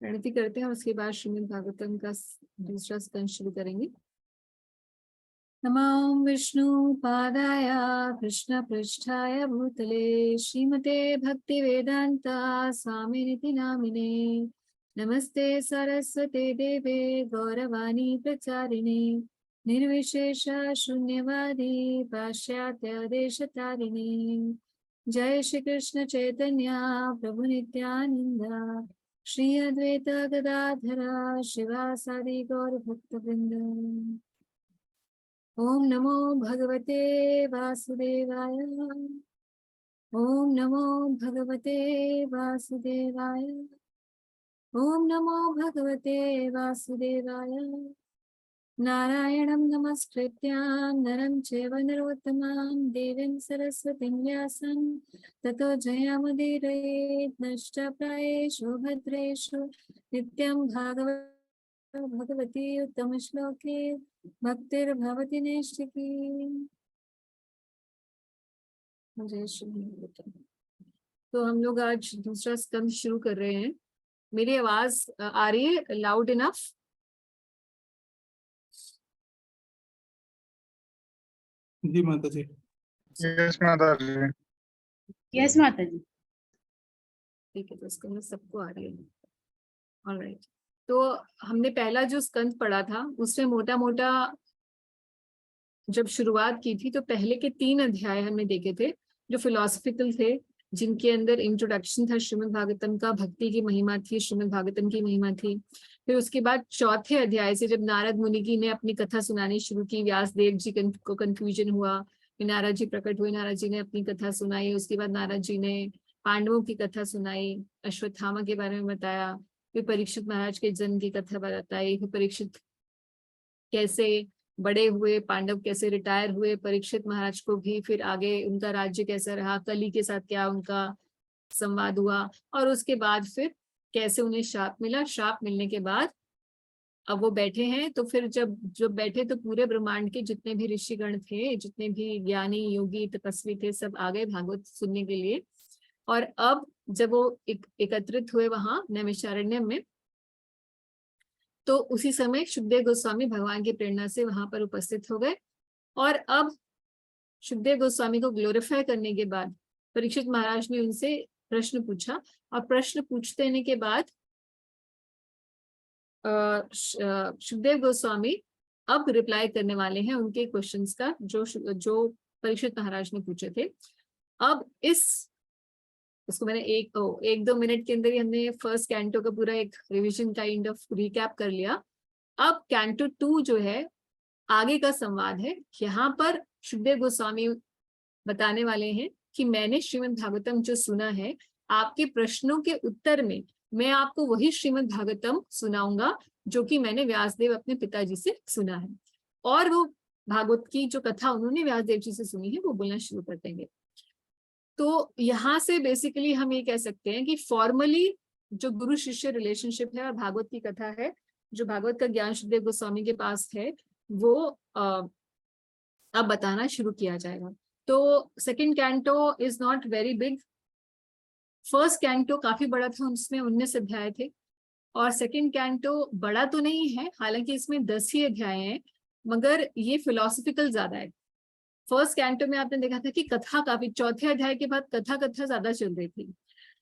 प्रणति करते हैं और उसके बाद श्रीमद् भागवतम का दूसरा स्कंद शुरू करेंगे। नमो विष्णु पादाय कृष्ण पृष्ठाय भूतले श्रीमते भक्ति वेदांता स्वामिनिति नामिने नमस्ते सरस्वते देवे गौरवाणी प्रचारिणे निर्विशेष शून्यवादी पाश्चात्य देशतारिणे जय श्री कृष्ण चैतन्य प्रभु नित्यानंद श्री अद्वैत गदाधर शिवासादि गौर भक्तवृंद। ओम नमो भगवते वासुदेवाय। ओम नमो भगवते वासुदेवाय। ओम नमो भगवते वासुदेवाय। नारायणं नमस्कृत्य नरं चैव नरोत्तमं देवीं सरस्वतीं व्यासं ततो जयमुदीरयेत् नष्टप्रायेषु भद्रेषु नित्यं भगवती उत्तम श्लोके भक्तिर्भवति नैष्ठिकी। जय श्री कृष्ण। तो हम लोग आज दूसरा स्कंद शुरू कर रहे हैं। मेरी आवाज आ रही है लाउड इनफ? जी माता जी। यस माता जी। यस माता जी। ठीक है, तो स्कंद सबको आ रही है। ऑलराइट, तो हमने पहला जो स्कंद पढ़ा था उसमें मोटा मोटा जब शुरुआत की थी तो पहले के 3 अध्याय हमने देखे थे जो फिलोसफिकल थे, जिनके अंदर इंट्रोडक्शन था श्रीमद् भागवतम का, भक्ति की महिमा थी, श्रीमद् भागवतम की महिमा थी। फिर उसके बाद चौथे अध्याय से जब नारद मुनि की ने अपनी कथा सुनानी शुरू की, व्यास देव जी को कंफ्यूजन हुआ, फिर नारद जी प्रकट हुए, नारद जी ने अपनी कथा सुनाई। उसके बाद नारद जी ने पांडवों की कथा सुनाई, अश्वत्थामा के बारे में बताया, फिर परीक्षित महाराज के जन्म की कथा बताई, फिर परीक्षित कैसे बड़े हुए, पांडव कैसे रिटायर हुए, परीक्षित महाराज को भी फिर आगे उनका राज्य कैसा रहा, कली के साथ क्या उनका संवाद हुआ, और उसके बाद फिर कैसे उन्हें श्राप मिला। श्राप मिलने के बाद अब वो बैठे हैं, तो फिर जब बैठे तो पूरे ब्रह्मांड के जितने भी ऋषिगण थे, जितने भी ज्ञानी योगी तपस्वी थे, सब आ गए भागवत सुनने के लिए। और अब जब वो एकत्रित हुए वहां नैमिषारण्य में, तो उसी समय शुकदेव गोस्वामी भगवान की प्रेरणा से वहां पर उपस्थित हो गए। और अब शुकदेव गोस्वामी को ग्लोरीफाई करने के बाद परीक्षित महाराज ने उनसे प्रश्न पूछा, और प्रश्न पूछते रहने के बाद शुकदेव गोस्वामी अब रिप्लाई करने वाले हैं उनके क्वेश्चंस का जो परीक्षित महाराज ने पूछे थे। अब इसको मैंने एक दो मिनट के अंदर ही हमने फर्स्ट कैंटो का पूरा एक रिवीजन काइंड ऑफ रिकैप कर लिया। अब कैंटो 2 जो है आगे का संवाद है। यहाँ पर शुकदेव गोस्वामी बताने वाले हैं कि मैंने श्रीमद् भागवतम जो सुना है, आपके प्रश्नों के उत्तर में मैं आपको वही श्रीमद् भागवतम सुनाऊंगा जो कि मैंने व्यासदेव अपने पिताजी से सुना है। और वो भागवत की जो कथा उन्होंने व्यासदेव जी से सुनी है वो बोलना शुरू कर देंगे। तो यहाँ से बेसिकली हम ये कह सकते हैं कि फॉर्मली जो गुरु शिष्य रिलेशनशिप है और भागवत की कथा है, जो भागवत का ज्ञान शुकदेव गोस्वामी के पास है, वो अब बताना शुरू किया जाएगा। तो second canto is not very big. First canto काफी बड़ा था, उसमें 19 अध्याय थे, और सेकंड कैंटो बड़ा तो नहीं है, हालांकि इसमें 10 ही अध्याय हैं, मगर ये फिलोसफिकल ज्यादा है। फर्स्ट कैंटो में आपने देखा था कि कथा काफी, चौथे अध्याय के बाद कथा ज्यादा चल रही थी,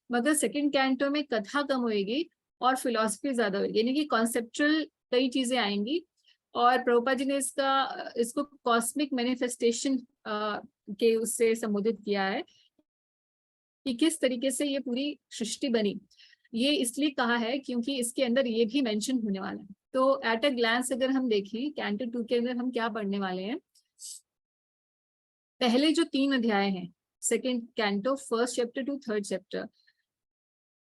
मगर सेकंड कैंटो में कथा कम होगी और फिलोसफी ज्यादा होगी, यानी कि कॉन्सेप्चुअल कई चीजें आएंगी। और प्रभुपाद जी ने इसको कॉस्मिक मैनिफेस्टेशन के उससे संबोधित किया है कि किस तरीके से ये पूरी सृष्टि बनी। ये इसलिए कहा है क्योंकि इसके अंदर ये भी मेंशन होने वाला है। तो एट अ ग्लांस अगर हम देखें कैंटो 2 के अंदर हम क्या पढ़ने वाले हैं, पहले जो 3 अध्याय हैं, second canto, first chapter two third chapter,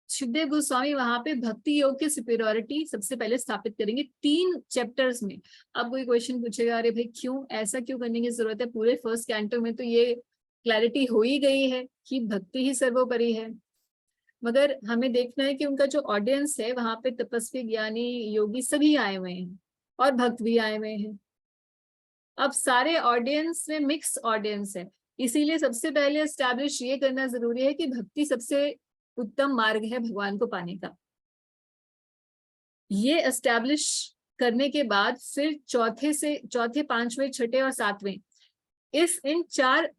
Shukdev Goswami वहां पे भक्ति योग की सुपीरियरिटी सबसे पहले स्थापित करेंगे 3 चैप्टर्स में। अब कोई क्वेश्चन पूछेगा, अरे भाई क्यों, ऐसा क्यों करने की जरूरत है, पूरे फर्स्ट कैंटो में तो ये क्लैरिटी हो ही गई है कि भक्ति ही सर्वोपरि है। मगर हमें देखना है कि उनका जो ऑडियंस है वहां पे तपस्वी, ज्ञानी, योगी सभी आए हुए हैं और भक्त भी आए हुए हैं। अब सारे ऑडियंस में मिक्स ऑडियंस है, इसीलिए सबसे पहले एस्टैब्लिश ये करना जरूरी है कि भक्ति सबसे उत्तम मार्ग है भगवान को पाने का। ये एस्टैब्लिश करने के बाद फिर चौथे, पांचवें, छठे और सातवें इन 4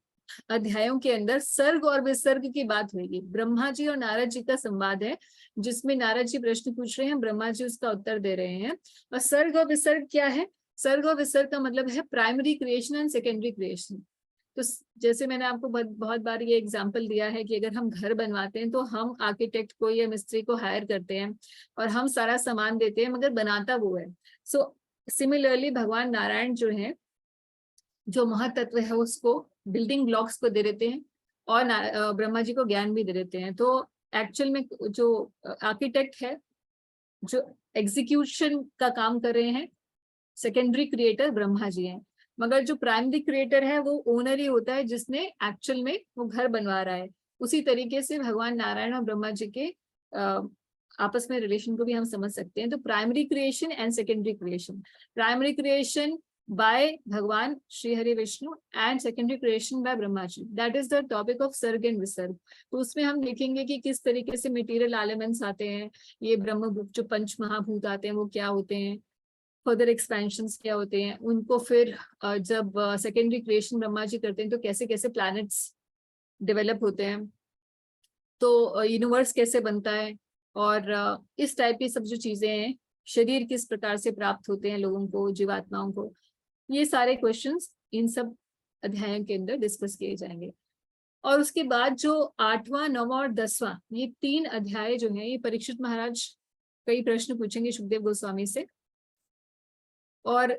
अध्यायों के अंदर सर्ग और विसर्ग की बात होगी। ब्रह्मा जी और नारद जी का संवाद है, जिसमें नारद जी प्रश्न पूछ रहे हैं, ब्रह्मा जी उसका उत्तर दे रहे हैं। और सर्ग और विसर्ग क्या है? सर्ग और विसर्ग का मतलब है primary creation and secondary creation. तो जैसे मैंने आपको बहुत बार ये एग्जांपल दिया है कि अगर हम घर बनवाते हैं तो हम आर्किटेक्ट को या मिस्त्री को हायर करते हैं और हम सारा सामान देते हैं, मगर बनाता वो है। सो सिमिलरली भगवान नारायण जो है, जो महतत्व है, उसको बिल्डिंग ब्लॉक्स को दे देते हैं और ब्रह्मा जी को ज्ञान भी दे देते हैं। तो एक्चुअल में जो आर्किटेक्ट है, जो एग्जीक्यूशन का काम कर रहे हैं, सेकेंडरी क्रिएटर ब्रह्मा जी हैं, मगर जो प्राइमरी क्रिएटर है वो ओनर ही होता है, जिसने एक्चुअल में वो घर बनवा रहा है। उसी तरीके से भगवान नारायण और ब्रह्मा जी के आपस में रिलेशन को भी हम समझ सकते हैं। तो primary creation and secondary creation, primary creation by भगवान Shri Hari Vishnu and secondary creation by Brahma ji, that is the topic of सर्ग एंड विसर्ग। तो उसमें हम देखेंगे कि किस तरीके से मटेरियल एलिमेंट्स आते हैं, ये ब्रह्म जो पंच महाभूत आते हैं वो क्या होते हैं, फर्दर एक्सपेंशंस क्या होते हैं, उनको फिर जब सेकेंडरी क्रिएशन ब्रह्मा जी करते हैं तो कैसे कैसे प्लैनेट्स डेवलप होते हैं, तो यूनिवर्स कैसे बनता है, और इस टाइप की सब जो चीजें हैं, शरीर किस प्रकार से प्राप्त होते हैं लोगों को, जीवात्माओं को, ये सारे क्वेश्चंस इन सब अध्यायों के अंदर डिस्कस किए जाएंगे। और उसके बाद जो 8वां, 9वां और 10वां, ये 3 अध्याय जो हैं, ये परीक्षित महाराज कई प्रश्न पूछेंगे सुखदेव गोस्वामी से, और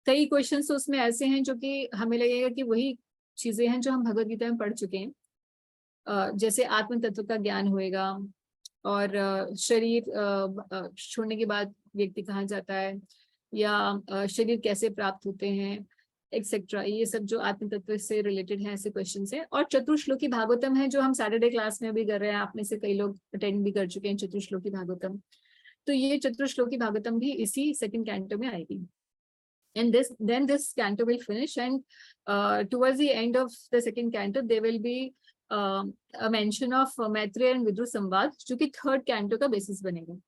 कई क्वेश्चंस तो उसमें ऐसे हैं जो कि हमें लगेगा कि वही चीजें हैं जो हम भगवद गीता में पढ़ चुके हैं। जैसे आत्म तत्व का ज्ञान होएगा, और शरीर छोड़ने के बाद व्यक्ति कहाँ जाता है, या शरीर कैसे प्राप्त होते हैं, एक्सेट्रा। ये सब जो आत्म तत्व से रिलेटेड है, ऐसे क्वेश्चंस हैं। और चतुर्श्लोकी भागवतम है, जो हम सैटरडे क्लास में भी कर रहे हैं, आप में से कई लोग अटेंड भी कर चुके हैं चतुर्श्लोकी भागवतम। तो ये चतुर्श्लोकी भागवतम भी इसी सेकंड कैंटो में आएगी। And then this canto will finish, and towards the end of the second canto there will be a mention of Maitreya and Vidru संवाद, जो कि थर्ड कैंटो का बेसिस बनेगा।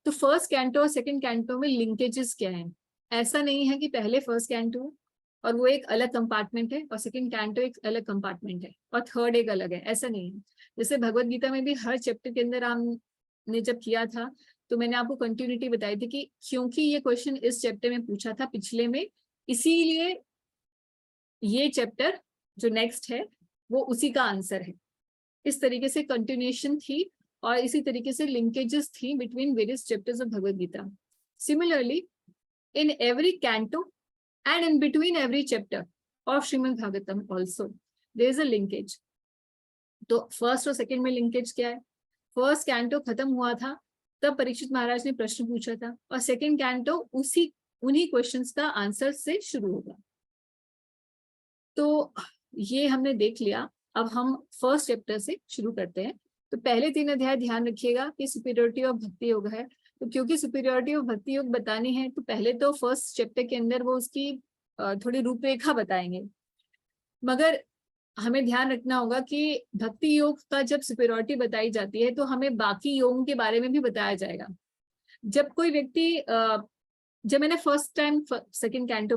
तो फर्स्ट कैंटो और सेकंड कैंटो में लिंकेजेस क्या हैं? ऐसा नहीं है कि पहले फर्स्ट कैंटो और वो एक अलग कंपार्टमेंट है और सेकंड कैंटो एक अलग कंपार्टमेंट है और थर्ड एक अलग है, ऐसा नहीं है। जैसे भगवद गीता में भी हर चैप्टर के अंदर हमने जब किया था तो मैंने आपको कंटिन्यूटी बताई थी कि क्योंकि ये क्वेश्चन इस चैप्टर में पूछा था पिछले में, इसीलिए ये चैप्टर जो नेक्स्ट है वो उसी का आंसर है। इस तरीके से कंटिन्यूएशन थी और इसी तरीके से लिंकेजेस थी between various chapters of Bhagavad Gita. Similarly in every canto and in between every chapter of Shrimad Bhagavatam also there is a linkage. तो फर्स्ट और सेकेंड में लिंकेज क्या है? फर्स्ट कैंटो खत्म हुआ था तब परीक्षित महाराज ने प्रश्न पूछा था, और सेकंड कैंटो उन्हीं क्वेश्चंस का आंसर से शुरू होगा। तो ये हमने देख लिया। अब हम फर्स्ट चैप्टर से शुरू करते हैं। तो पहले 3 अध्याय ध्यान रखिएगा कि सुपीरियरिटी ऑफ भक्ति योग है। तो क्योंकि सुपीरियरिटी ऑफ भक्ति योग बतानी है तो पहले तो फर्स्ट चैप्टर के अंदर वो उसकी थोड़ी रूपरेखा बताएंगे, मगर हमें ध्यान रखना होगा कि भक्ति योग का जब सुपीरियरिटी बताई जाती है तो हमें बाकी योगों के बारे में भी बताया जाएगा। जब कोई व्यक्ति जब मैंने फर्स्ट टाइम सेकंड कैंटो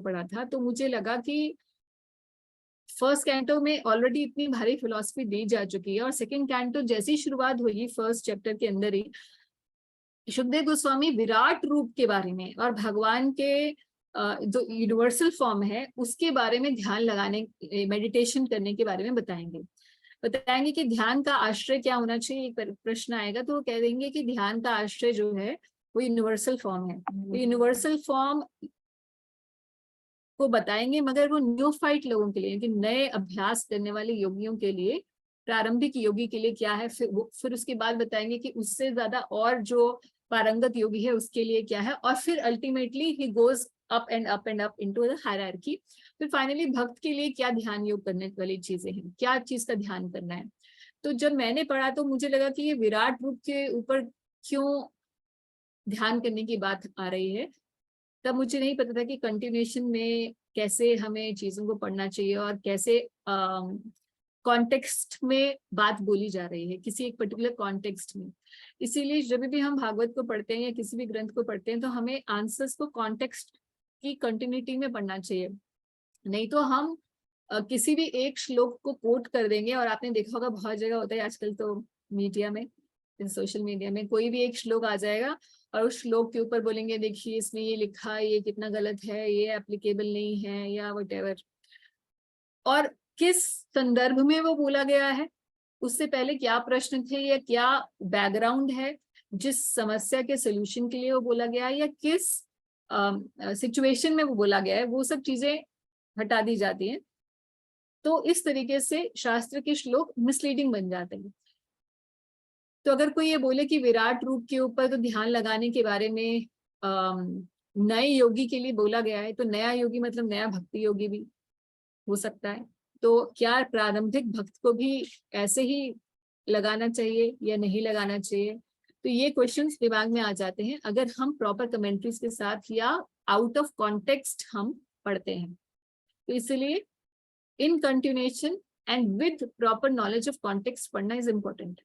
पढ़ा था तो मुझे लगा कि फर्स्ट कैंटो में ऑलरेडी इतनी भारी फिलॉसफी दी जा चुकी है, और सेकंड कैंटो जैसी शुरुआत हुई फर्स्ट चैप्टर के अंदर ही सुखदेव गोस्वामी विराट रूप के बारे में और भगवान के जो यूनिवर्सल फॉर्म है उसके बारे में ध्यान लगाने, मेडिटेशन करने के बारे में बताएंगे कि ध्यान का आश्रय क्या होना चाहिए। एक प्रश्न आएगा तो वो कह देंगे कि ध्यान का आश्रय जो है वो यूनिवर्सल फॉर्म है। तो यूनिवर्सल फॉर्म को बताएंगे, मगर वो न्यूफाइट लोगों के लिए, कि नए अभ्यास करने वाले योगियों के लिए, प्रारंभिक योगी के लिए क्या है। फिर उसके बाद बताएंगे कि उससे ज्यादा और जो पारंगत योगी है उसके लिए क्या है, और फिर ultimately he goes up and up and up into the hierarchy. फिर फाइनली भक्त के लिए क्या ध्यान योग करने वाली चीजें हैं, क्या चीज का ध्यान करना है। तो जब मैंने पढ़ा तो मुझे लगा कि ये विराट रूप के ऊपर क्यों ध्यान करने की बात आ रही है। तब मुझे नहीं पता था कि कंटिन्यूएशन में कैसे हमें चीजों को पढ़ना चाहिए और कैसे कॉन्टेक्स्ट में बात बोली जा रही है, किसी एक पर्टिकुलर कॉन्टेक्स्ट में। इसीलिए जब भी हम भागवत को पढ़ते हैं या किसी भी ग्रंथ को पढ़ते हैं तो हमें आंसर्स को कॉन्टेक्स्ट की कंटिन्यूटी में पढ़ना चाहिए। नहीं तो हम किसी भी एक श्लोक को कोट कर देंगे, और आपने देखा होगा बहुत जगह होता है आजकल तो मीडिया में, सोशल मीडिया में, कोई भी एक श्लोक आ जाएगा और उस श्लोक के ऊपर बोलेंगे देखिए इसमें ये लिखा है, ये कितना गलत है, ये एप्लीकेबल नहीं है या व्हाटएवर, और किस संदर्भ में वो बोला गया है, उससे पहले क्या प्रश्न थे या क्या बैकग्राउंड है जिस समस्या के सोल्यूशन के लिए वो बोला गया है, या किस सिचुएशन में वो बोला गया है, वो सब चीजें हटा दी जाती हैं। तो इस तरीके से शास्त्र के श्लोक मिसलीडिंग बन जाते हैं। तो अगर कोई ये बोले कि विराट रूप के ऊपर तो ध्यान लगाने के बारे में नए योगी के लिए बोला गया है, तो नया योगी मतलब नया भक्ति योगी भी हो सकता है। तो क्या प्रारंभिक भक्त को भी ऐसे ही लगाना चाहिए या नहीं लगाना चाहिए? तो ये क्वेश्चंस दिमाग में आ जाते हैं अगर हम प्रॉपर कमेंट्रीज के साथ या आउट ऑफ कॉन्टेक्स्ट हम पढ़ते हैं। तो इसलिए in continuation and with proper knowledge of context पढ़ना इज इम्पोर्टेंट।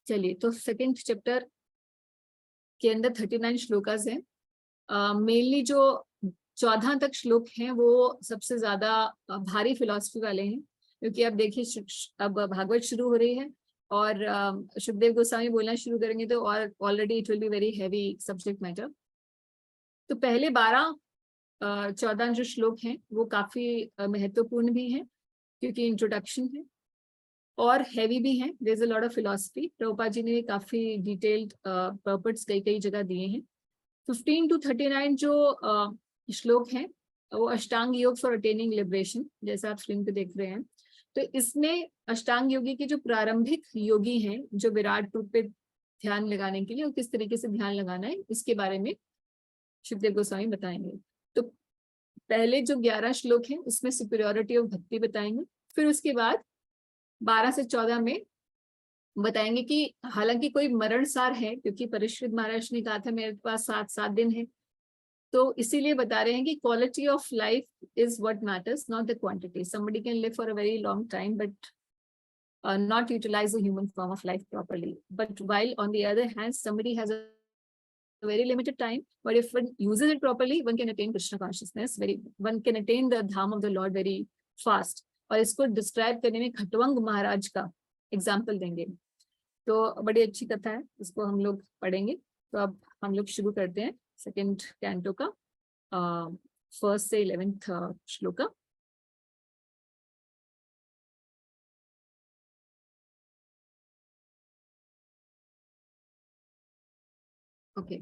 चलिए, तो सेकेंड चैप्टर के अंदर 39 श्लोकास हैं। मेनली जो 14 तक श्लोक हैं वो सबसे ज्यादा भारी फिलॉसफी वाले हैं, क्योंकि अब देखिए अब भागवत शुरू हो रही है और शुकदेव गोस्वामी बोलना शुरू करेंगे तो और already it will be very heavy subject matter. तो पहले 14 जो श्लोक हैं वो काफी महत्वपूर्ण भी हैं, क्योंकि इंट्रोडक्शन है और हैवी भी हैं। There is a lot of philosophy. Prabhupada ji ने काफी डिटेल्ड पर्पट्स कई जगह दिए हैं। 15 to 39 जो श्लोक हैं वो अष्टांग योग फॉर अटेनिंग लिबरेशन, जैसा आप स्क्रीन पे देख रहे हैं। तो इसमें अष्टांग योगी के जो प्रारंभिक योगी हैं, जो विराट रूप पे ध्यान लगाने के लिए और किस तरीके से ध्यान लगाना है, इसके बारे में शुकदेव गोस्वामी बताएंगे। तो पहले जो 11 श्लोक हैं उसमें सुपीरियोरिटी ऑफ भक्ति बताएंगे। फिर उसके बाद 12 से 14 में बताएंगे कि हालांकि कोई मरण सार है, क्योंकि परीक्षित महाराज ने कहा था मेरे पास 7 दिन है, तो इसीलिए बता रहे हैं कि quality of life is what matters, not the quantity. Somebody can live for a very long time but not utilize the human form of life properly. But while on the other hand, somebody has a very limited time, but if one uses it properly, one can attain Krishna consciousness. One can attain the Dham of the Lord very fast. और इसको describe करने में खटवंग महाराज का example देंगे। तो बड़ी अच्छी कथा है, इसको हम लोग पढ़ेंगे। तो अब हम लोग शुरू करते हैं सेकेंड कैंटो का फर्स्ट से 11th श्लोक। Okay.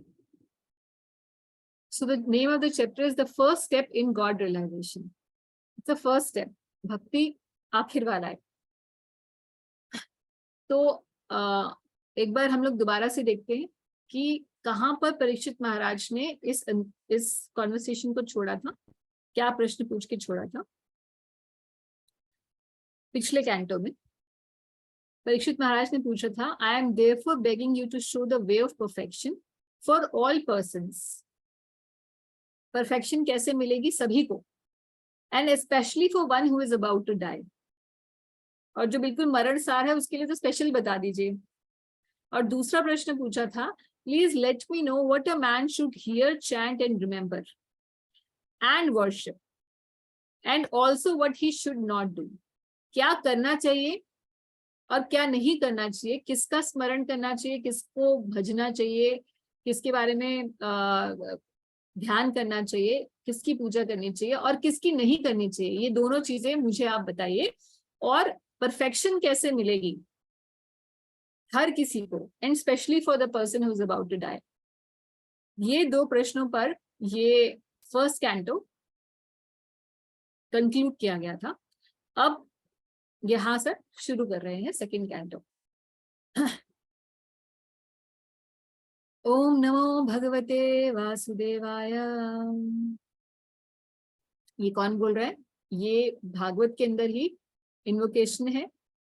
So the name of the chapter is the first step in God realization. It's the first step. भक्ति आखिर वाला है। तो एक बार हम लोग दोबारा से देखते हैं कि कहाँ पर परीक्षित महाराज ने इस कॉन्वर्सेशन को छोड़ा था, क्या प्रश्न पूछ के छोड़ा था। पिछले कैंटो में परीक्षित महाराज ने पूछा था, I am therefore begging you to show the way of perfection for all persons. Perfection कैसे मिलेगी सभी को, and specially for one who is about to die. और जो बिल्कुल मरण सार है उसके लिए तो स्पेशल बता दीजिए। और दूसरा प्रश्न पूछा था, please let me know what a man should hear, chant and remember and worship, and also what he should not do. क्या करना चाहिए और क्या नहीं करना चाहिए, किसका स्मरण करना चाहिए, किसको भजना चाहिए, किसके बारे में ध्यान करना चाहिए, किसकी पूजा करनी चाहिए और किसकी नहीं करनी चाहिए। ये दोनों चीजें मुझे आप बताइए। और परफेक्शन कैसे मिलेगी हर किसी को, and specially for the person who is about to die. ये दो प्रश्नों पर ये फर्स्ट कैंटो कंक्लूड किया गया था। अब यहां से शुरू कर रहे हैं सेकेंड कैंटो। ओम नमो भगवते वासुदेवाय। ये कौन बोल रहा है? ये भागवत के अंदर ही इन्वोकेशन है,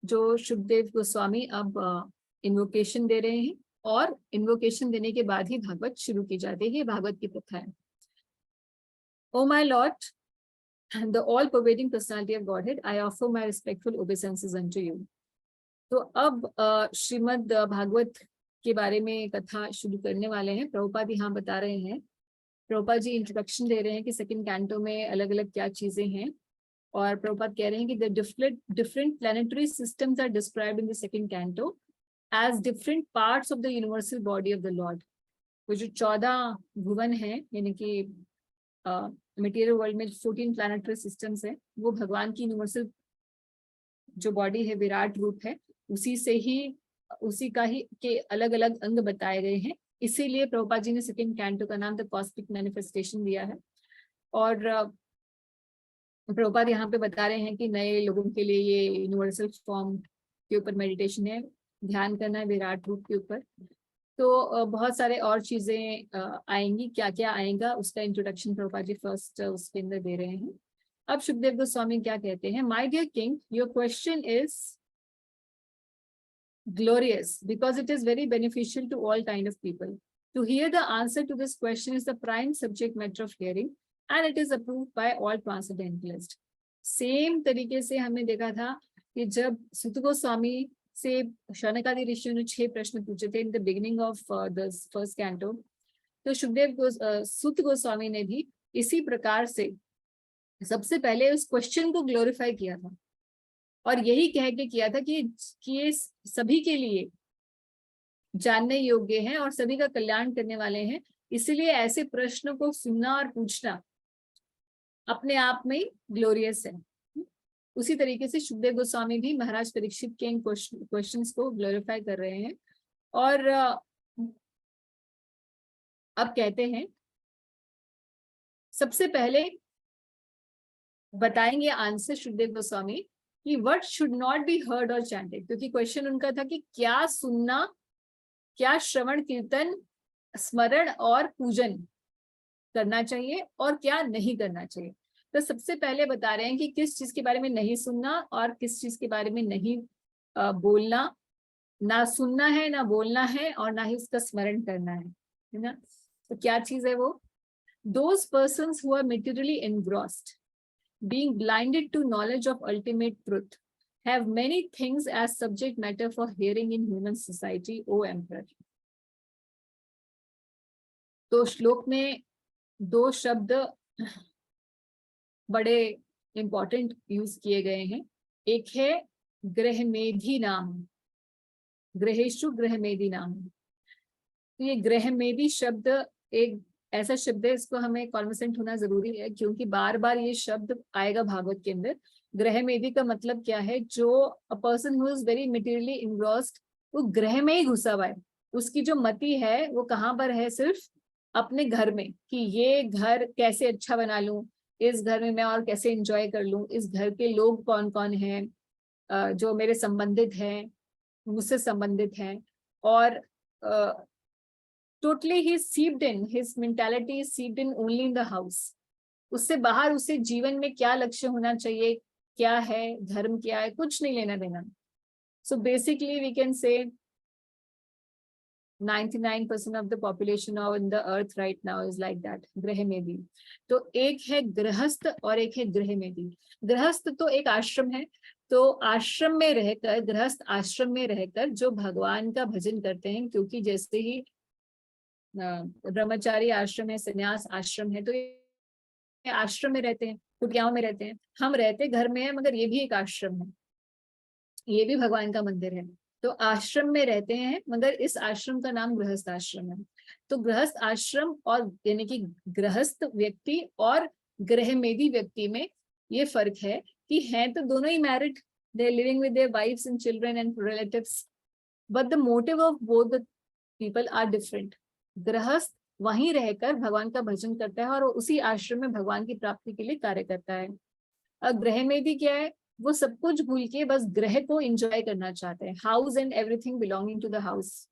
जो शुकदेव गोस्वामी अब इन्वोकेशन दे रहे हैं, और इन्वोकेशन देने के बाद ही भागवत शुरू की जाती है। भागवत की प्रथा है। Oh my Lord, the all-pervading personality of Godhead, I offer my respectful obeisances unto you. तो अब श्रीमद् भागवत के बारे में कथा शुरू करने वाले हैं। प्रभुपाद यहाँ बता रहे हैं, प्रभुपाद जी इंट्रोडक्शन दे रहे हैं कि सेकंड कैंटो में अलग अलग क्या चीजें हैं, और प्रभुपाद कह रहे हैं कि the different planetary systems are described in the second canto as different parts of the universal body of the Lord. वो जो 14 भुवन है, यानी कि मटेरियल वर्ल्ड में 14 प्लैनेटरी सिस्टम्स है, वो भगवान की यूनिवर्सल जो बॉडी है, विराट रूप है, उसी का ही के अलग अलग अंग बताए गए हैं। इसीलिए प्रभुपाद जी ने सेकंड कैंटो का नाम द कॉस्मिक मैनिफेस्टेशन दिया है। और प्रभुपाद यहाँ पे बता रहे हैं कि नए लोगों के लिए ये यूनिवर्सल फॉर्म के ऊपर मेडिटेशन है, ध्यान करना है विराट रूप के ऊपर। तो बहुत सारे और चीजें आएंगी, क्या क्या आएगा उसका इंट्रोडक्शन प्रभुपाद जी फर्स्ट उसके अंदर दे रहे हैं। अब शुकदेव गोस्वामी क्या कहते हैं, my dear king, your question is glorious because it is very beneficial to all kind of people. To hear the answer to this question is the prime subject matter of hearing and it is approved by all transcendentalists. Same तरीके से हमने देखा था कि जब सुत गोस्वामी से शौनकादि ऋषियों ने 6 प्रश्न पूछे थे in the beginning of the first canto, तो सुत गोस्वामी ने भी इसी प्रकार से सबसे पहले उस क्वेश्चन को ग्लोरीफाई किया था और यही कह के किया था कि ये सभी के लिए जानने योग्य हैं और सभी का कल्याण करने वाले हैं। इसीलिए ऐसे प्रश्नों को सुनना और पूछना अपने आप में ग्लोरियस है। उसी तरीके से शुकदेव गोस्वामी भी महाराज परीक्षित के इन क्वेश्चंस को ग्लोरीफाई कर रहे हैं। और अब कहते हैं, सबसे पहले बताएंगे आंसर शुकदेव गोस्वामी कि what should not be heard or chanted, क्योंकि क्वेश्चन उनका था कि क्या सुनना, क्या श्रवण कीर्तन स्मरण और पूजन करना चाहिए और क्या नहीं करना चाहिए। तो सबसे पहले बता रहे हैं कि किस चीज के बारे में नहीं सुनना और किस चीज के बारे में नहीं बोलना, ना सुनना है ना बोलना है और ना ही उसका स्मरण करना है ना। तो क्या चीज है वो, those persons who are materially engrossed, being blinded to knowledge of ultimate truth, have many things as subject matter for hearing in human society, O Emperor. तो श्लोक में 2 शब्द बड़े इंपॉर्टेंट यूज किए गए हैं। एक है ग्रहमेधी नाम, ग्रहेशु ग्रहमेधी नाम। तो ये ग्रहमेधी शब्द एक ऐसा शब्द है, इसको हमें कॉन्वर्सेंट होना जरूरी है क्योंकि बार बार ये शब्द आएगा भागवत के अंदर। ग्रहमेधी का मतलब क्या है, जो a person who is very materially engrossed, वो ग्रह में ही घुसा हुआ है। उसकी जो मति है वो कहाँ पर है, सिर्फ अपने घर में, कि ये घर कैसे अच्छा बना लूं, इस घर में मैं और कैसे एंजॉय कर लूं, इस घर के लोग कौन कौन हैं जो मेरे संबंधित हैं, मुझसे संबंधित हैं। और totally he is seeped in, his mentality is seeped in only in the house. उससे बाहर उसे जीवन में क्या लक्ष्य होना चाहिए, क्या है धर्म, क्या है, कुछ नहीं लेना देना। So basically we can say 99% of the population on the earth right now is like that, ग्रहमेधी। तो एक है गृहस्थ और एक है ग्रहमेधी। गृहस्थ तो एक आश्रम है, तो आश्रम में रहकर, गृहस्थ आश्रम में रहकर जो भगवान का भजन करते हैं, क्योंकि जैसे ही ब्रह्मचारी आश्रम है, संन्यास आश्रम है, तो ये आश्रम में रहते हैं, कुटियाओं में रहते हैं। हम रहते घर में हैं, मगर ये भी एक आश्रम है, ये भी भगवान का मंदिर है। तो आश्रम में रहते हैं, मगर इस आश्रम का नाम गृहस्थ आश्रम है। तो गृहस्थ आश्रम और यानी कि गृहस्थ व्यक्ति और ग्रहमेधी व्यक्ति में ये फर्क है कि हैं तो दोनों ही married, they are living with their wives and children and relatives, but the motive of both the people are different. गृहस्थ वहीं रहकर भगवान का भजन करता है और उसी आश्रम में भगवान की प्राप्ति के लिए कार्य करता है। और ग्रहमेधी क्या है, वो सब कुछ भूल के बस ग्रह को एंजॉय करना चाहते हैं, house and everything belonging to the house.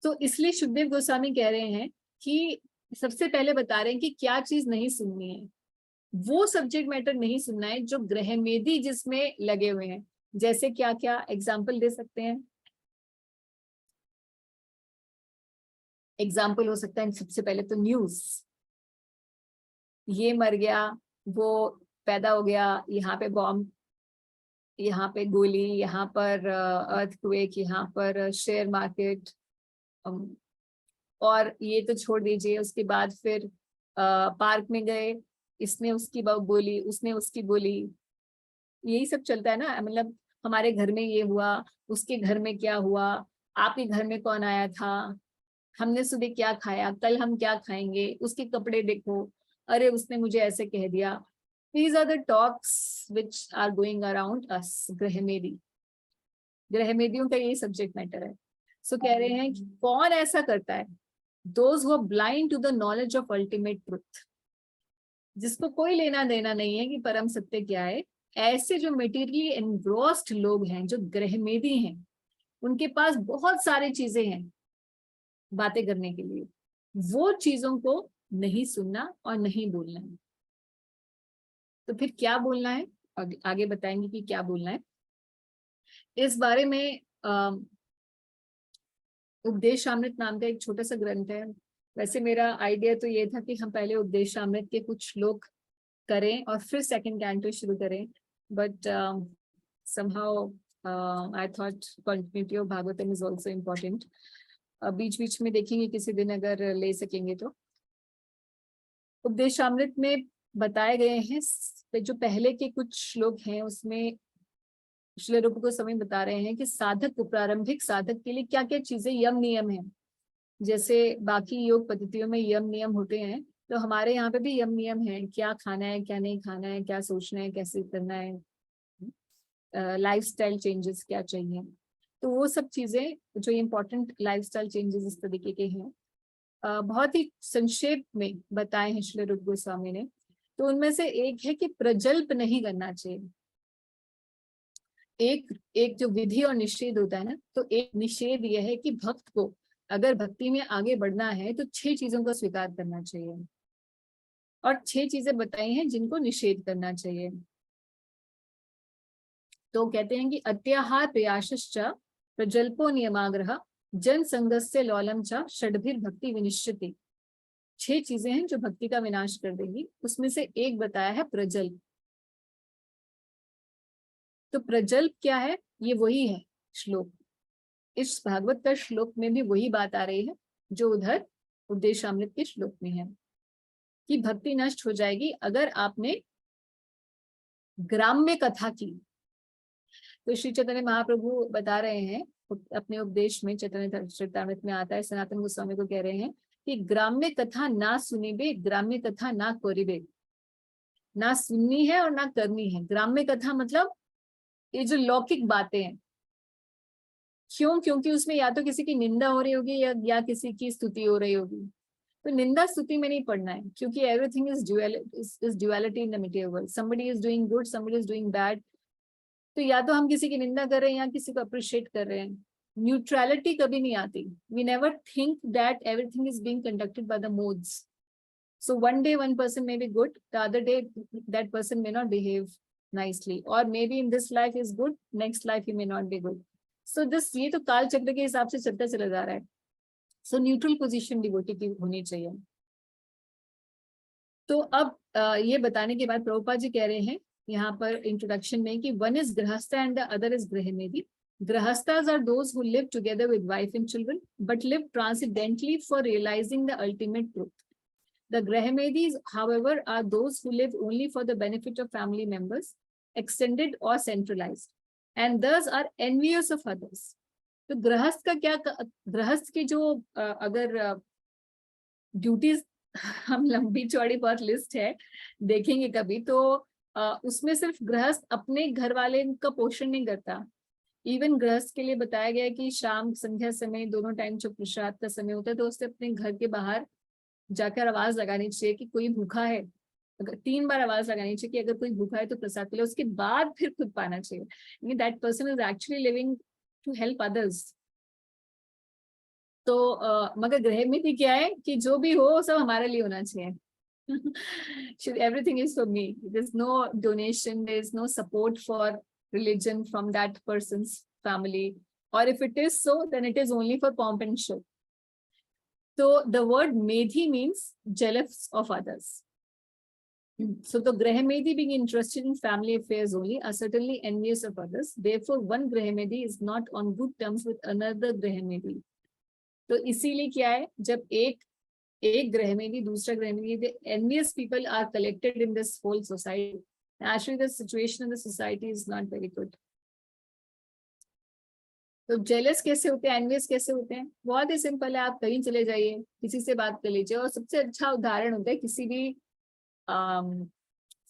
तो इसलिए शुकदेव गोस्वामी कह रहे हैं कि सबसे पहले बता रहे हैं कि क्या चीज नहीं सुननी है, वो सब्जेक्ट मैटर नहीं सुनना है जो ग्रहमेधी जिसमें लगे हुए हैं। जैसे क्या क्या एग्जाम्पल दे सकते हैं, एग्जाम्पल हो सकता है सबसे पहले तो न्यूज। ये मर गया, वो पैदा हो गया, यहाँ पे बॉम्ब, यहाँ पे गोली, यहाँ पर अर्थक्वेक, यहाँ पर शेयर मार्केट, और ये तो छोड़ दीजिए। उसके बाद फिर पार्क में गए, इसने उसकी बोली, उसने उसकी बोली, यही सब चलता है ना। मतलब हमारे घर में ये हुआ, उसके घर में क्या हुआ, आपके घर में कौन आया था, हमने सुबह क्या खाया, कल हम क्या खाएंगे, उसके कपड़े देखो, अरे उसने मुझे ऐसे कह दिया। These are the talks which are going around us. ग्रहमेदी, ग्रहमेदियों का ये सब्जेक्ट मैटर है। सो कह रहे हैं कि कौन ऐसा करता है, those who are blind to the knowledge of ultimate truth, जिसको कोई लेना देना नहीं है कि परम सत्य क्या है। ऐसे जो मेटीरियली एनग्रॉस्ड लोग हैं, जो ग्रहमेदी हैं, उनके पास बहुत सारी चीजें हैं बातें करने के लिए, वो चीजों को नहीं सुनना और नहीं बोलना है। तो फिर क्या बोलना है, आगे बताएंगे कि क्या बोलना है। इस बारे में उपदेशामृत नाम का एक छोटा सा ग्रंथ है। वैसे मेरा आइडिया तो ये था कि हम पहले उपदेशामृत के कुछ श्लोक करें और फिर सेकंड कैंटो शुरू करें, but somehow I thought continuity of Bhagavatam is also important. बीच बीच में देखेंगे किसी दिन अगर ले सकेंगे तो। उपदेशामृत में बताए गए हैं, जो पहले के कुछ श्लोक हैं उसमें श्री रूप गोस्वामी बता रहे हैं कि साधक को, प्रारंभिक साधक के लिए क्या क्या चीजें यम नियम है। जैसे बाकी योग पद्धतियों में यम नियम होते हैं, तो हमारे यहाँ पे भी यम नियम है, क्या खाना है, क्या नहीं खाना है, क्या सोचना है, कैसे करना है, लाइफस्टाइल चेंजेस क्या चाहिए। तो वो सब चीजें जो इम्पोर्टेंट लाइफस्टाइल चेंजेस इस तरीके के हैं, बहुत ही संक्षेप में बताए हैं श्री रूप गोस्वामी ने। तो उनमें से एक है कि प्रजल्प नहीं करना चाहिए। एक जो विधि और निषेध होता है ना, तो एक निषेध यह है कि भक्त को अगर भक्ति में आगे बढ़ना है तो 6 चीजों का स्वीकार करना चाहिए, और 6 चीजें बताई हैं जिनको निषेध करना चाहिए। तो कहते हैं कि अत्याहार प्रयासश्च प्रजल्पो नियमाग्रह जन संगस्य लौलम च षड्भिर भक्ति विनिश्चिति। 6 चीजें हैं जो भक्ति का विनाश कर देंगी, उसमें से एक बताया है प्रजल्प। तो प्रजल्प क्या है, ये वही है श्लोक, इस भागवत का श्लोक में भी वही बात आ रही है जो उधर उपदेशामृत के श्लोक में है, कि भक्ति नष्ट हो जाएगी अगर आपने ग्राम्य कथा की। तो श्री चैतन्य महाप्रभु बता रहे हैं अपने उपदेश में, चैतन्य चरितामृत में आता है, सनातन गोस्वामी को कह रहे हैं कि ग्राम्य कथा ना सुनिबे, ग्राम्य कथा ना करिबे। ना सुननी है और ना करनी है। ग्राम्य कथा मतलब ये जो लौकिक बातें हैं। क्यों? क्योंकि उसमें या तो किसी की निंदा हो रही होगी या किसी की स्तुति हो रही होगी। तो निंदा स्तुति में नहीं पढ़ना है, क्योंकि everything is duality in the material world. Somebody is doing good, somebody is doing bad. तो या तो हम किसी की निंदा कर रहे हैं या किसी को अप्रिशिएट कर रहे हैं। न्यूट्रलिटी कभी नहीं आती। We never think that everything is being conducted by the modes. So one day one person may be good, the other day that person may not behave nicely, or maybe in this life is good, next life he may not be good. So this ये तो काल चक्र के हिसाब से चलता चला जा रहा है। So neutral position डिवोटी की होनी चाहिए। तो अब ये बताने के बाद प्रभुपाद जी कह रहे हैं यहाँ पर इंट्रोडक्शन में कि one is grahastha and the other is grahemedi. Grahasthas are those who live together with wife and children, but live transcendently for realizing the ultimate truth. The Grahemedis, however, are those who live only for the benefit of family members, extended or centralized, and thus are envious of others. तो गृहस्थ का क्या, गृहस्थ की जो अगर duties हम लंबी चौड़ी बहुत लिस्ट है, देखेंगे कभी तो उसमें सिर्फ गृहस्थ अपने घर वाले का पोषण नहीं करता। इवन गृहस्थ के लिए बताया गया कि शाम संध्या समय दोनों टाइम जो प्रसाद का समय होता है, तो उससे अपने घर के बाहर जाकर आवाज लगानी चाहिए कि कोई भूखा है। अगर 3 बार आवाज लगानी चाहिए कि अगर कोई भूखा है तो प्रसाद मिले, उसके बाद फिर खुद पाना चाहिए। That person is actually living to help others. तो मगर ग्रहमिति क्या है कि जो भी हो सब हमारे लिए होना चाहिए। Everything is for me. There's no donation, there's no support for religion from that person's family, or if it is so, then it is only for pomp and show. So the word medhi means jealous of others. So the Grahamedi being interested in family affairs only are certainly envious of others. Therefore, one Grahamedi is not on good terms with another Grahamedi. तो इसीलिए क्या है, जब एक Grahamedi दूसरा Grahamedi, the envious people are collected in this whole society. Actually, the situation in the society is not very good. तो jealous कैसे होते हैं, एनवियस कैसे होते हैं? बहुत ही सिंपल है, आप कहीं चले जाइए, किसी से बात कर लीजिए, और सबसे अच्छा उदाहरण होता है किसी भी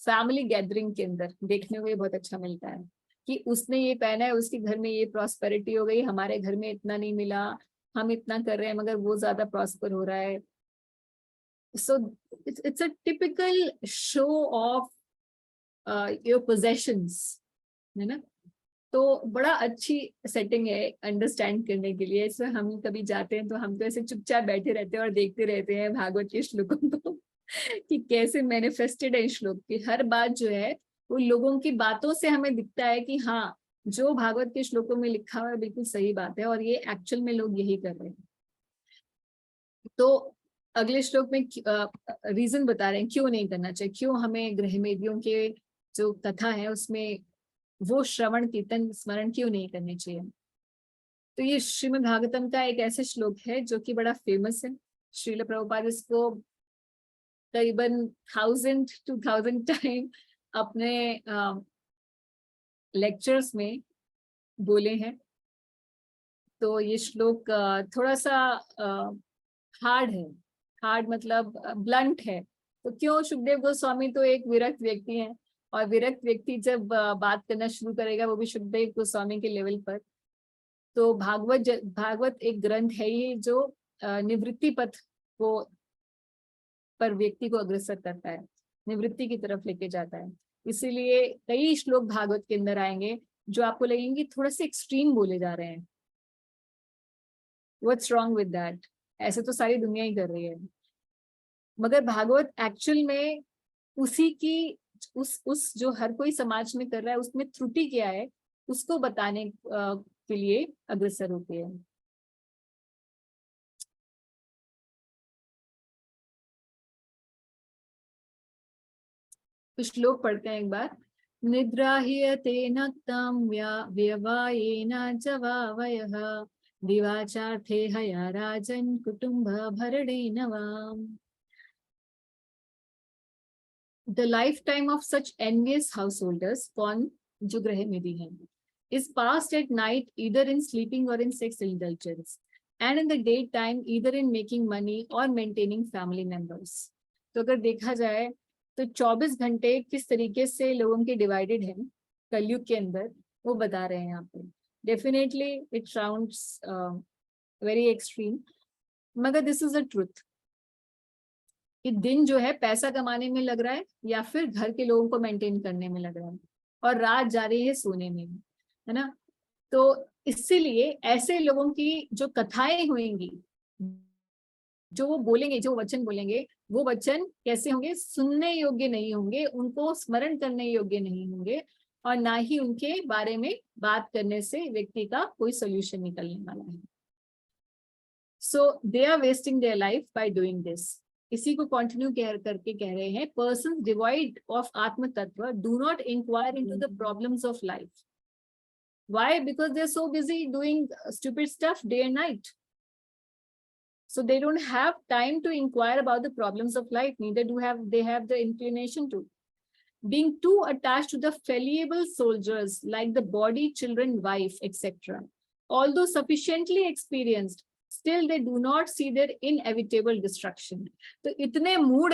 फैमिली गैदरिंग के अंदर देखने को ये बहुत अच्छा मिलता है कि उसने ये पहना है, उसके घर में ये प्रॉस्पेरिटी हो गई, हमारे घर में इतना नहीं मिला, हम इतना कर रहे हैं मगर वो ज्यादा प्रॉस्पर हो रहा है. So it's a typical show off your possessions, है ना. तो बड़ा अच्छी सेटिंग है अंडरस्टैंड करने के लिए. इसमें हम कभी जाते हैं तो हम तो ऐसे चुपचाप बैठे रहते हैं और देखते रहते हैं भागवत के श्लोकों को कि कैसे मैनिफेस्टेड है श्लोक की. हर बात जो है वो लोगों की बातों से हमें दिखता है कि हाँ, जो भागवत के श्लोकों में लिखा हुआ है बिल्कुल सही बात है और ये एक्चुअल में लोग यही कर रहे हैं. तो अगले श्लोक में रीजन बता रहे हैं क्यों नहीं करना चाहिए, क्यों हमें गृहमेदियों के जो कथा है उसमें वो श्रवण कीर्तन स्मरण क्यों नहीं करने चाहिए. तो ये श्रीमद् भागवतम का एक ऐसे श्लोक है जो कि बड़ा फेमस है. श्रील प्रभुपाद इसको करीबन 1000-2000 टाइम अपने लेक्चर्स में बोले हैं. तो ये श्लोक थोड़ा सा हार्ड है. हार्ड मतलब ब्लंट है. तो क्यों, सुखदेव गोस्वामी तो एक विरक्त व्यक्ति हैं, और विरक्त व्यक्ति जब बात करना शुरू करेगा वो भी सुखदेव गोस्वामी के लेवल पर. तो भागवत एक ग्रंथ है ये जो निवृत्ति पथ को पर व्यक्ति को अग्रसर करता है, निवृत्ति की तरफ लेके जाता है. इसीलिए कई श्लोक भागवत के अंदर आएंगे जो आपको लगेंगे थोड़ा से एक्सट्रीम बोले जा रहे हैं. What's wrong with that? ऐसे तो सारी दुनिया ही कर रही है. मगर भागवत एक्चुअल में उसी की उस जो हर कोई समाज में कर रहा है उसमें त्रुटि क्या है उसको बताने के लिए अग्रसर होते हैं. कुछ लोग पढ़ते हैं एक बार. निद्राह्यते नक्तं व्यवायेन जवावयः दिवाचार्थे हया राजन् कुटुम्ब भरणेन वाम्. The lifetime of such envious householders, कौन, जो गृहमेदी हैं, is passed at night either in sleeping or in sex indulgence, and in the daytime either in making money or maintaining family members. तो अगर देखा जाए तो 24 घंटे किस तरीके से लोगों के डिवाइडेड हैं कलयुग के अंदर, वो बता रहे हैं यहाँ पे. Definitely it sounds very extreme, मगर दिस इज अ ट्रुथ कि दिन जो है पैसा कमाने में लग रहा है या फिर घर के लोगों को मेंटेन करने में लग रहा है, और रात जा रही है सोने में, है ना. तो इसीलिए ऐसे लोगों की जो कथाएं होंगी, जो वो बोलेंगे, जो वचन बोलेंगे, वो वचन कैसे होंगे, सुनने योग्य नहीं होंगे, उनको स्मरण करने योग्य नहीं होंगे, और ना ही उनके बारे में बात करने से व्यक्ति का कोई सोल्यूशन निकलने वाला है. So they are wasting their life by doing this. इसी को कंटिन्यू करके कह रहे हैं, पर्सन डिवाइड ऑफ आत्म तत्व do not inquire into the problems of life. Why? Because they are so busy doing stupid stuff day and night. So they don't have time to inquire about the problems of life, neither they have the inclination to. Being too attached to the fallible soldiers like the body, children, wife, etc. Although sufficiently experienced, still they do not see their inevitable destruction. तो इतने mood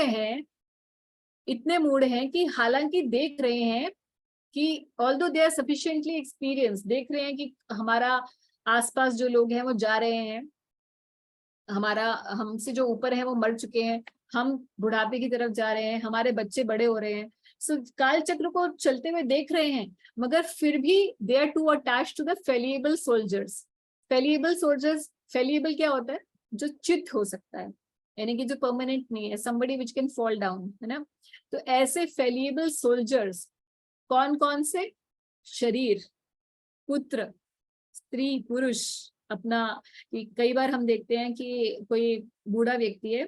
हैं कि हालांकि देख रहे हैं कि although they are sufficiently experienced, देख रहे हैं कि हमारा आसपास जो लोग हैं वो जा रहे हैं, हमसे जो ऊपर है वो मर चुके हैं, हम बुढ़ापे की तरफ जा रहे हैं, हमारे बच्चे बड़े हो रहे हैं. सो काल चक्र को चलते हुए देख रहे हैं, मगर फिर भी they are to attach to the fallible soldiers. Fallible soldiers, fallible क्या होता है? जो चित हो सकता है, यानी कि जो परमानेंट नहीं है, somebody which can fall down, है ना. तो ऐसे फेलिएबल सोल्जर्स कौन कौन से? शरीर, पुत्र, स्त्री, पुरुष. अपना कई बार हम देखते हैं कि कोई बूढ़ा व्यक्ति है,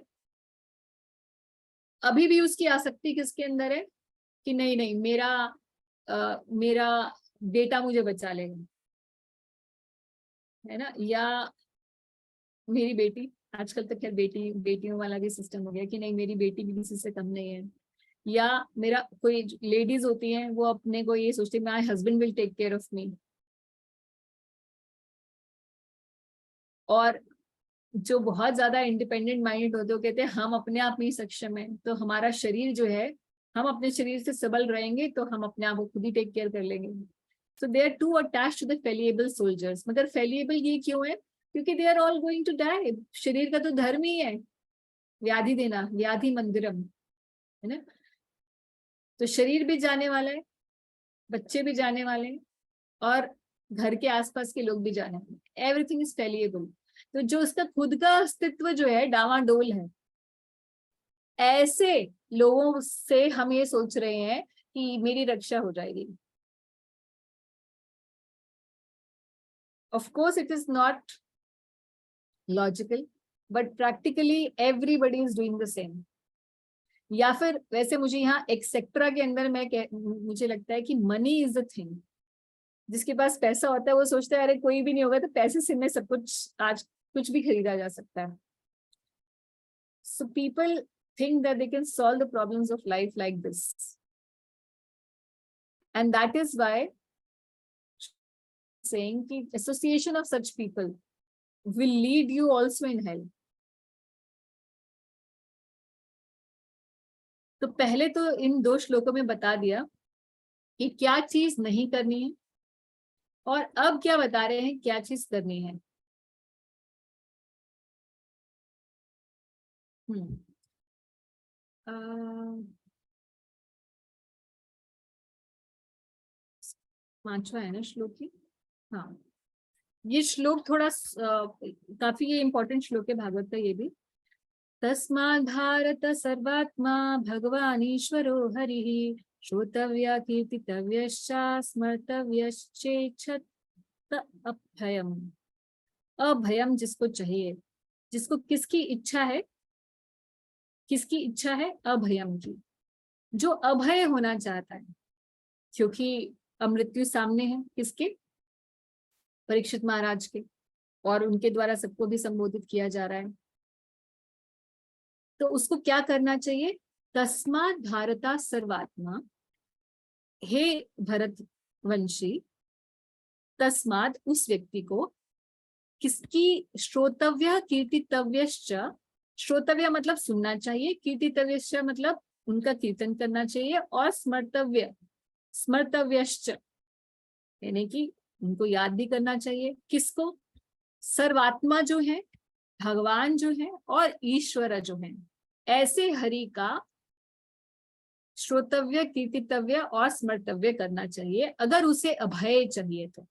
अभी भी उसकी आसक्ति किसके अंदर है कि नहीं नहीं मेरा बेटा मुझे बचा लेगा, है ना, या मेरी बेटी, आजकल तो खैर बेटियों वाला भी सिस्टम हो गया कि नहीं मेरी बेटी भी किसी से कम नहीं है, या मेरा कोई लेडीज होती हैं वो अपने को ये सोचती है my husband will take care of me, और जो बहुत ज्यादा इंडिपेंडेंट माइंडेड होते हो कहते हैं हम अपने आप में ही सक्षम है, तो हमारा शरीर जो है, हम अपने शरीर से सबल रहेंगे तो हम अपने आप को खुद ही टेक केयर कर लेंगे। So they are to attached to the fallible soldiers. मगर फेलिएबल ये क्यों है? क्योंकि they are all going to die. शरीर का तो धर्म ही है व्याधि देना, व्याधि मंदिरम, है ना। तो शरीर भी जाने वाला है, बच्चे भी जाने वाले हैं, और घर के आसपास के लोग भी जाने वाले हैं। Everything is fallible. तो जो उसका खुद का अस्तित्व जो है डावाडोल है, ऐसे लोगों से हम ये सोच रहे हैं कि मेरी रक्षा हो जाएगी। Of course it is not logical, but practically everybody is doing the same. या फिर वैसे मुझे यहाँ एक्सेट्रा के अंदर मुझे लगता है कि मनी इज द थिंग। जिसके पास पैसा होता है वो सोचता है अरे कोई भी नहीं होगा तो पैसे से में सब कुछ, आज कुछ भी खरीदा जा सकता है। So people think that they can solve the problems of life like this, and that is why saying कि association of such people will lead you also in hell. तो पहले तो इन 2 श्लोकों में बता दिया कि क्या चीज नहीं करनी है, और अब क्या बता रहे हैं क्या चीज करनी है। पांचवा है ना श्लोक की। हाँ, ये श्लोक थोड़ा काफी ये इंपॉर्टेंट श्लोक है भागवत का ये भी। तस्माद् भारत सर्वात्मा भगवान ईश्वरो हरिः श्रोतव्य कीर्तितव्यश्च स्मर्तव्यश्चेच्छत अभयम। अभयम जिसको चाहिए, जिसको किसकी इच्छा है, किसकी इच्छा है? अभयम की, जो अभय होना चाहता है। क्योंकि मृत्यु सामने है किसके? परीक्षित महाराज के, और उनके द्वारा सबको भी संबोधित किया जा रहा है। तो उसको क्या करना चाहिए? तस्मात् भारता सर्वात्मा, हे भरत वंशी, तस्मात् उस व्यक्ति को, किसकी? श्रोतव्य कीर्तितव्यश्च, श्रोतव्य मतलब सुनना चाहिए, कीर्तितव्यश्च मतलब उनका कीर्तन करना चाहिए, और स्मर्तव्य, स्मर्तव्यश्च यानी कि उनको याद भी करना चाहिए। किसको? सर्वात्मा जो है, भगवान जो है, और ईश्वर जो है, ऐसे हरि का श्रोतव्य, कीर्तितव्य और स्मर्तव्य करना चाहिए अगर उसे अभय चाहिए तो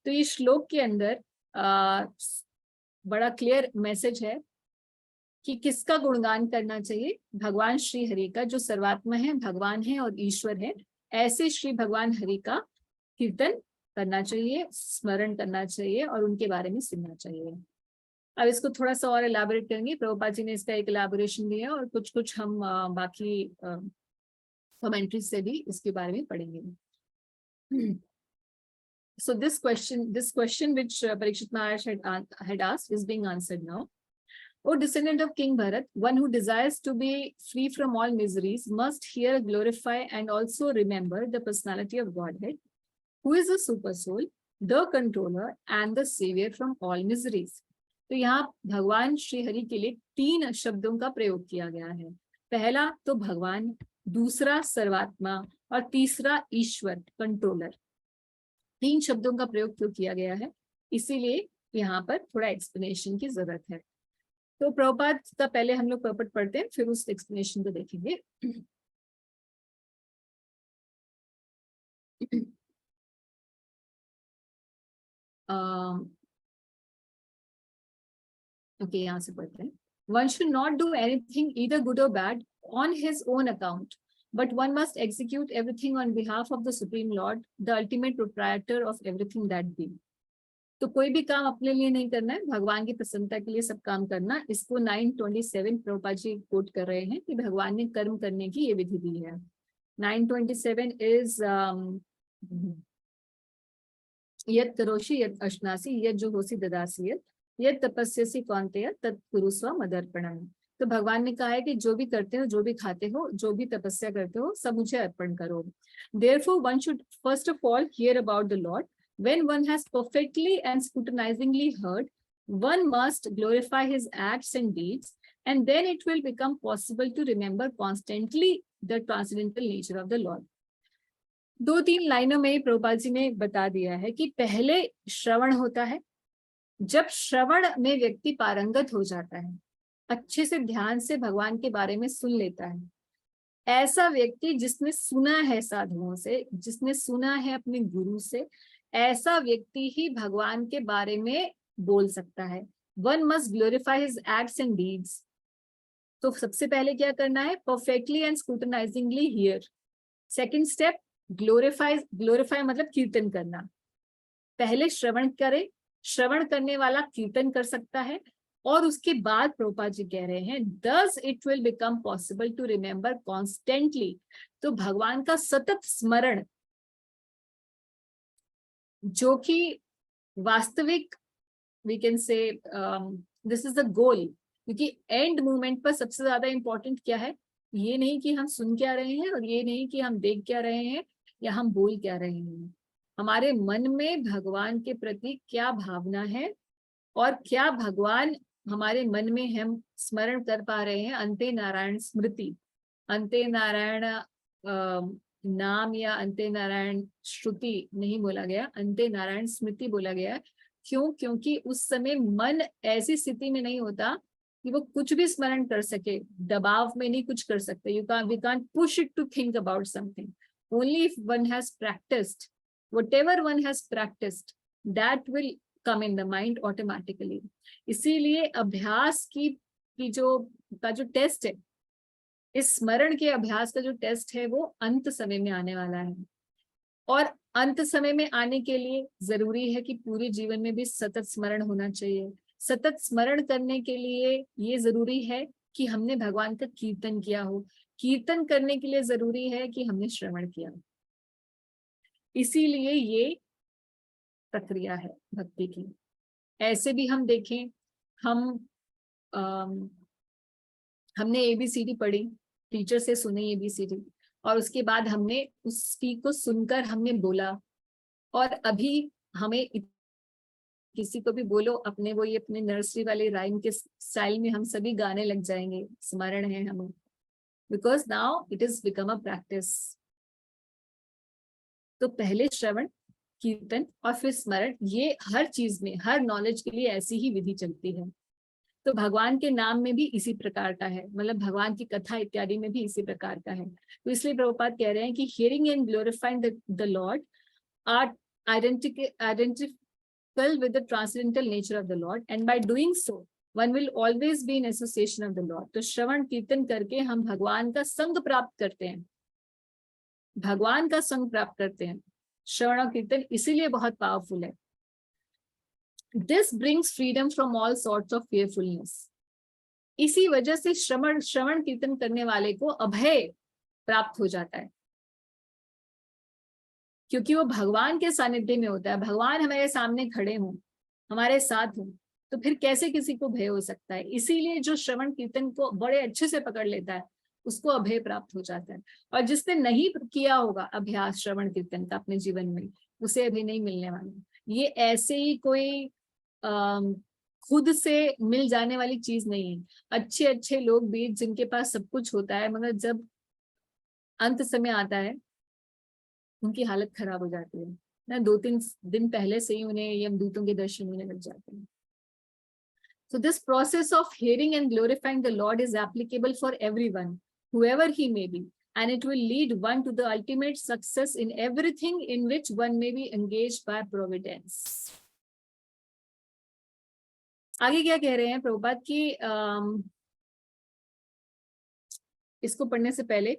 इस श्लोक के अंदर बड़ा क्लियर मैसेज है कि किसका गुणगान करना चाहिए? भगवान श्री हरि का, जो सर्वात्मा है, भगवान है और ईश्वर है। ऐसे श्री भगवान हरि का कीर्तन करना चाहिए, स्मरण करना चाहिए, और उनके बारे में सुनना चाहिए। अब इसको थोड़ा सा और एलाबोरेट करेंगे। प्रभुपाद जी ने इसका एक एलाबोरेशन दिया, और कुछ कुछ हम बाकी कमेंट्री से भी इसके बारे में पढ़ेंगे। So this question which Parikshit Maharaj had asked is being answered now. O descendant of King Bharat, one who desires to be free from all miseries must here glorify and also remember the personality of Godhead, who is the super soul, the controller and the savior from all miseries. तो यहाँ भगवान श्री हरि के लिए 3 शब्दों का प्रयोग किया गया है। पहला तो भगवान, दूसरा सर्वात्मा, और तीसरा ईश्वर, कंट्रोलर। 3 शब्दों का प्रयोग क्यों किया गया है, इसीलिए यहाँ पर थोड़ा एक्सप्लेनेशन की जरूरत है। तो प्रभुपाद का पहले हम लोग पर्पट पढ़ते हैं, फिर उस एक्सप्लेनेशन को देखेंगे। ओके, यहाँ से पढ़ते हैं। One should not do anything either good or bad on his own account, but one must execute everything on behalf of the Supreme Lord, the ultimate proprietor of everything that be. तो कोई भी काम अपने लिए नहीं करना है, भगवान की प्रसन्नता के लिए सब काम करना। इसको 927 प्रभुपाद जी कोट कर रहे हैं कि भगवान ने कर्म करने की ये विधि दी है। 927 इज यत् करोषि यत् अश्नासि यत् जुहोसि ददासि यत् तपस्यसि कौन्तेय तत् कुरुस्व मदर्पणम्। तो भगवान ने कहा है कि जो भी करते हो, जो भी खाते हो, जो भी तपस्या करते हो, सब मुझे अर्पण करो। Therefore, one should first of all hear about the Lord. When one has perfectly and scrutinizingly heard, one must glorify his acts and deeds, and then it will become possible to remember constantly the transcendental nature of the Lord. 2-3 लाइनों में प्रभुपाद जी ने बता दिया है कि पहले श्रवण होता है। जब श्रवण में व्यक्ति पारंगत हो जाता है, अच्छे से ध्यान से भगवान के बारे में सुन लेता है, ऐसा व्यक्ति जिसने सुना है साधुओं से, जिसने सुना है अपने गुरु से, ऐसा व्यक्ति ही भगवान के बारे में बोल सकता है। One must glorify his acts and deeds. तो सबसे पहले क्या करना है? Perfectly and scrutinizingly hear. Second step, glorify मतलब कीर्तन करना। पहले श्रवण करे, श्रवण करने वाला कीर्तन कर सकता है, और उसके बाद प्रभुपाद जी कह रहे हैं thus it will become possible to remember constantly. तो भगवान का सतत स्मरण, जो कि वास्तविक we can say this is the goal, क्योंकि एंड मूवमेंट पर सबसे ज्यादा इंपॉर्टेंट क्या है? ये नहीं कि हम सुन क्या रहे हैं, और ये नहीं कि हम देख क्या रहे हैं, या हम बोल क्या रहे हैं। हमारे मन में भगवान के प्रति क्या भावना है, और क्या भगवान हमारे मन में हम स्मरण कर पा रहे हैं। अंते नारायण स्मृति, अंते नारायण नाम या अंते नारायण श्रुति नहीं बोला गया, अंते नारायण स्मृति बोला गया। क्यों? क्योंकि उस समय मन ऐसी स्थिति में नहीं होता कि वो कुछ भी स्मरण कर सके, दबाव में नहीं कुछ कर सकते। We can't push it to think about something. Only if one has practiced, whatever one has practiced, that will come in the mind automatically. इसीलिए अभ्यास की जो टेस्ट है, इस स्मरण के अभ्यास का जो टेस्ट है, वो अंत समय में आने वाला है। और अंत समय में आने के लिए जरूरी है कि पूरे जीवन में भी सतत स्मरण होना चाहिए। सतत स्मरण करने के लिए ये जरूरी है कि हमने भगवान का कीर्तन किया हो। कीर्तन करने के लिए जरूरी है कि हमने श्रवण किया। इसीलिए ये प्रक्रिया है भक्ति की। ऐसे भी हम देखें, हमने ABCD पढ़ी, टीचर से सुने ABCD, और उसके बाद हमने उसकी को सुनकर हमने बोला, और अभी हमें किसी को भी बोलो अपने वो ये अपने नर्सरी वाले राइम के स्टाइल में हम सभी गाने लग जाएंगे, स्मरण है हमें, because now it is become a practice. तो पहले श्रवण, कीर्तन और फिर स्मरण, ये हर चीज में, हर नॉलेज के लिए ऐसी ही विधि चलती है। तो भगवान के नाम में भी इसी प्रकार का है, मतलब भगवान की कथा इत्यादि में भी इसी प्रकार का है। तो इसलिए प्रभुपाद कह रहे हैं कि hearing and glorifying the Lord are identical with the transcendental nature of the Lord, and by doing so one will always be in association of the Lord. तो श्रवण कीर्तन करके हम भगवान का संग प्राप्त करते हैं, भगवान का संग प्राप्त करते हैं। श्रवण और कीर्तन इसीलिए बहुत पावरफुल है। This brings freedom from all sorts of fearfulness. इसी वजह से श्रवण कीर्तन करने वाले को अभय प्राप्त हो जाता है, क्योंकि वो भगवान के सानिध्य में होता है। भगवान हमारे सामने खड़े हों, हमारे साथ हों, तो फिर कैसे किसी को भय हो सकता है। इसीलिए जो श्रवण कीर्तन को बड़े अच्छे से पकड़ लेता है, उसको अभय प्राप्त हो जाता है। और जिसने नहीं किया होगा अभ्यास श्रवण कीर्तन का अपने जीवन में, उसे अभी नहीं मिलने वाला। ये ऐसे ही कोई खुद से मिल जाने वाली चीज नहीं है। अच्छे अच्छे लोग भी जिनके पास सब कुछ होता है, मगर जब अंत समय आता है उनकी हालत खराब हो जाती है ना। 2-3 दिन पहले से ही उन्हें यमदूतों के दर्शन होने लग जाते हैं। So this process of hearing and glorifying the Lord is applicable for everyone, whoever he may be, and it will lead one to the ultimate success in everything in which one may be engaged by providence. आगे क्या कह रहे हैं प्रभुपाद की, इसको पढ़ने से पहले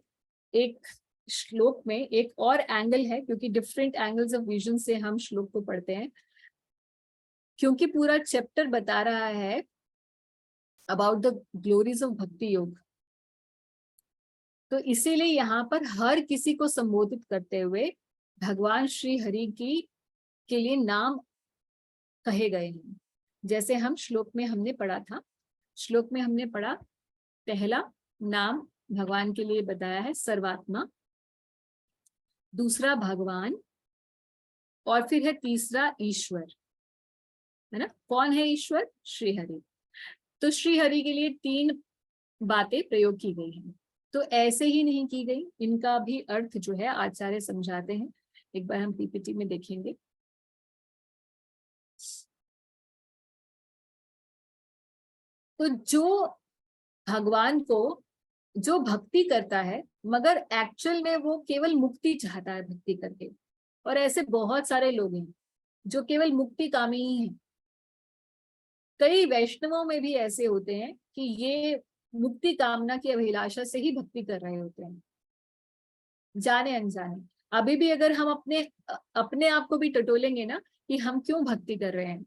एक श्लोक में एक और एंगल है, क्योंकि डिफरेंट एंगल्स ऑफ विजन से हम श्लोक को पढ़ते हैं। क्योंकि पूरा चैप्टर बता रहा है अबाउट द ग्लोरीज ऑफ भक्ति योग, तो इसीलिए यहाँ पर हर किसी को संबोधित करते हुए भगवान श्री हरि की के लिए नाम कहे गए हैं। जैसे हम श्लोक में हमने पढ़ा था, श्लोक में हमने पढ़ा पहला नाम भगवान के लिए बताया है सर्वात्मा, दूसरा भगवान, और फिर है तीसरा ईश्वर, है ना। कौन है ईश्वर? श्री हरि। तो श्री हरि के लिए 3 बातें प्रयोग की गई हैं, तो ऐसे ही नहीं की गई, इनका भी अर्थ जो है आचार्य समझाते हैं। एक बार हम पीपीटी में देखेंगे। तो जो भगवान को जो भक्ति करता है मगर एक्चुअल में वो केवल मुक्ति चाहता है भक्ति करके, और ऐसे बहुत सारे लोग हैं जो केवल मुक्ति कामी ही हैं। कई वैष्णवों में भी ऐसे होते हैं कि ये मुक्ति कामना की अभिलाषा से ही भक्ति कर रहे होते हैं, जाने अनजाने। अभी भी अगर हम अपने आप को भी टटोलेंगे ना कि हम क्यों भक्ति कर रहे हैं,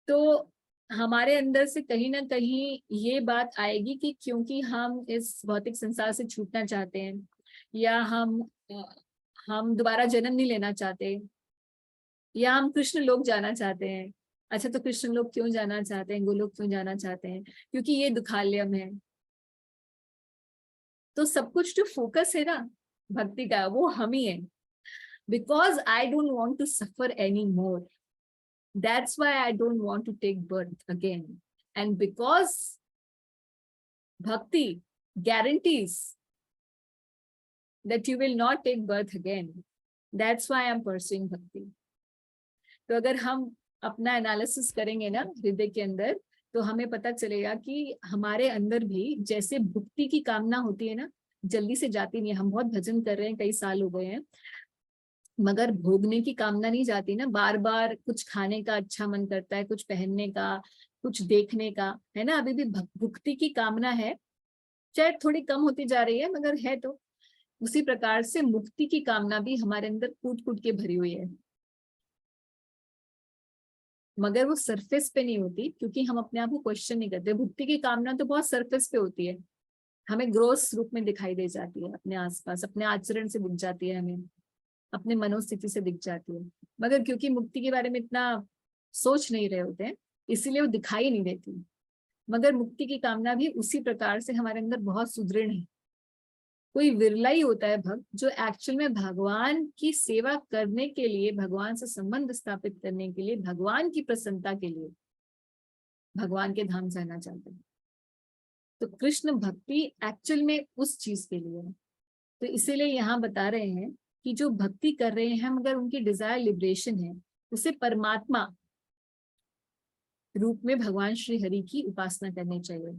तो हमारे अंदर से कहीं ना कहीं ये बात आएगी कि क्योंकि हम इस भौतिक संसार से छूटना चाहते हैं, या हम दोबारा जन्म नहीं लेना चाहते, या हम कृष्ण लोक जाना चाहते हैं। अच्छा, तो कृष्ण लोक क्यों जाना चाहते हैं, गोलोक क्यों जाना चाहते हैं? क्योंकि ये दुखालयम है। तो सब कुछ जो फोकस है ना भक्ति का, वो हम ही है। Because I don't want to suffer any more, that's why I don't want to take birth again, and because bhakti guarantees that you will not take birth again, that's why I am pursuing bhakti. तो अगर हम अपना analysis करेंगे ना हृदय के अंदर, तो हमें पता चलेगा कि हमारे अंदर भी जैसे भक्ति की कामना होती है ना, जल्दी से जाती नहीं है। हम बहुत भजन कर रहे हैं, कई साल हो गए हैं, मगर भोगने की कामना नहीं जाती ना। बार बार कुछ खाने का अच्छा मन करता है, कुछ पहनने का, कुछ देखने का, है ना। अभी भी भक्ति की कामना है, चाहे थोड़ी कम होती जा रही है मगर है। तो उसी प्रकार से मुक्ति की कामना भी हमारे अंदर कूट कूट के भरी हुई है, मगर वो सरफेस पे नहीं होती, क्योंकि हम अपने आप को क्वेश्चन नहीं करते। भक्ति की कामना तो बहुत सरफेस पे होती है, हमें ग्रोस रूप में दिखाई दे जाती है, अपने आसपास, अपने आचरण से दिख जाती है, हमें अपने मनोस्थिति से दिख जाती है। मगर क्योंकि मुक्ति के बारे में इतना सोच नहीं रहे होते हैं, इसीलिए वो दिखाई नहीं देती। मगर मुक्ति की कामना भी उसी प्रकार से हमारे अंदर बहुत सुदृढ़ है। कोई विरला ही होता है भक्त जो एक्चुअल में भगवान की सेवा करने के लिए, भगवान से संबंध स्थापित करने के लिए, भगवान की प्रसन्नता के लिए भगवान के धाम जाना चाहते हैं। तो कृष्ण भक्ति एक्चुअल में उस चीज के लिए है। तो इसीलिए यहाँ बता रहे हैं कि जो भक्ति कर रहे हैं मगर उनकी डिजायर लिबरेशन है, उसे परमात्मा रूप में भगवान श्री हरि की उपासना करनी चाहिए।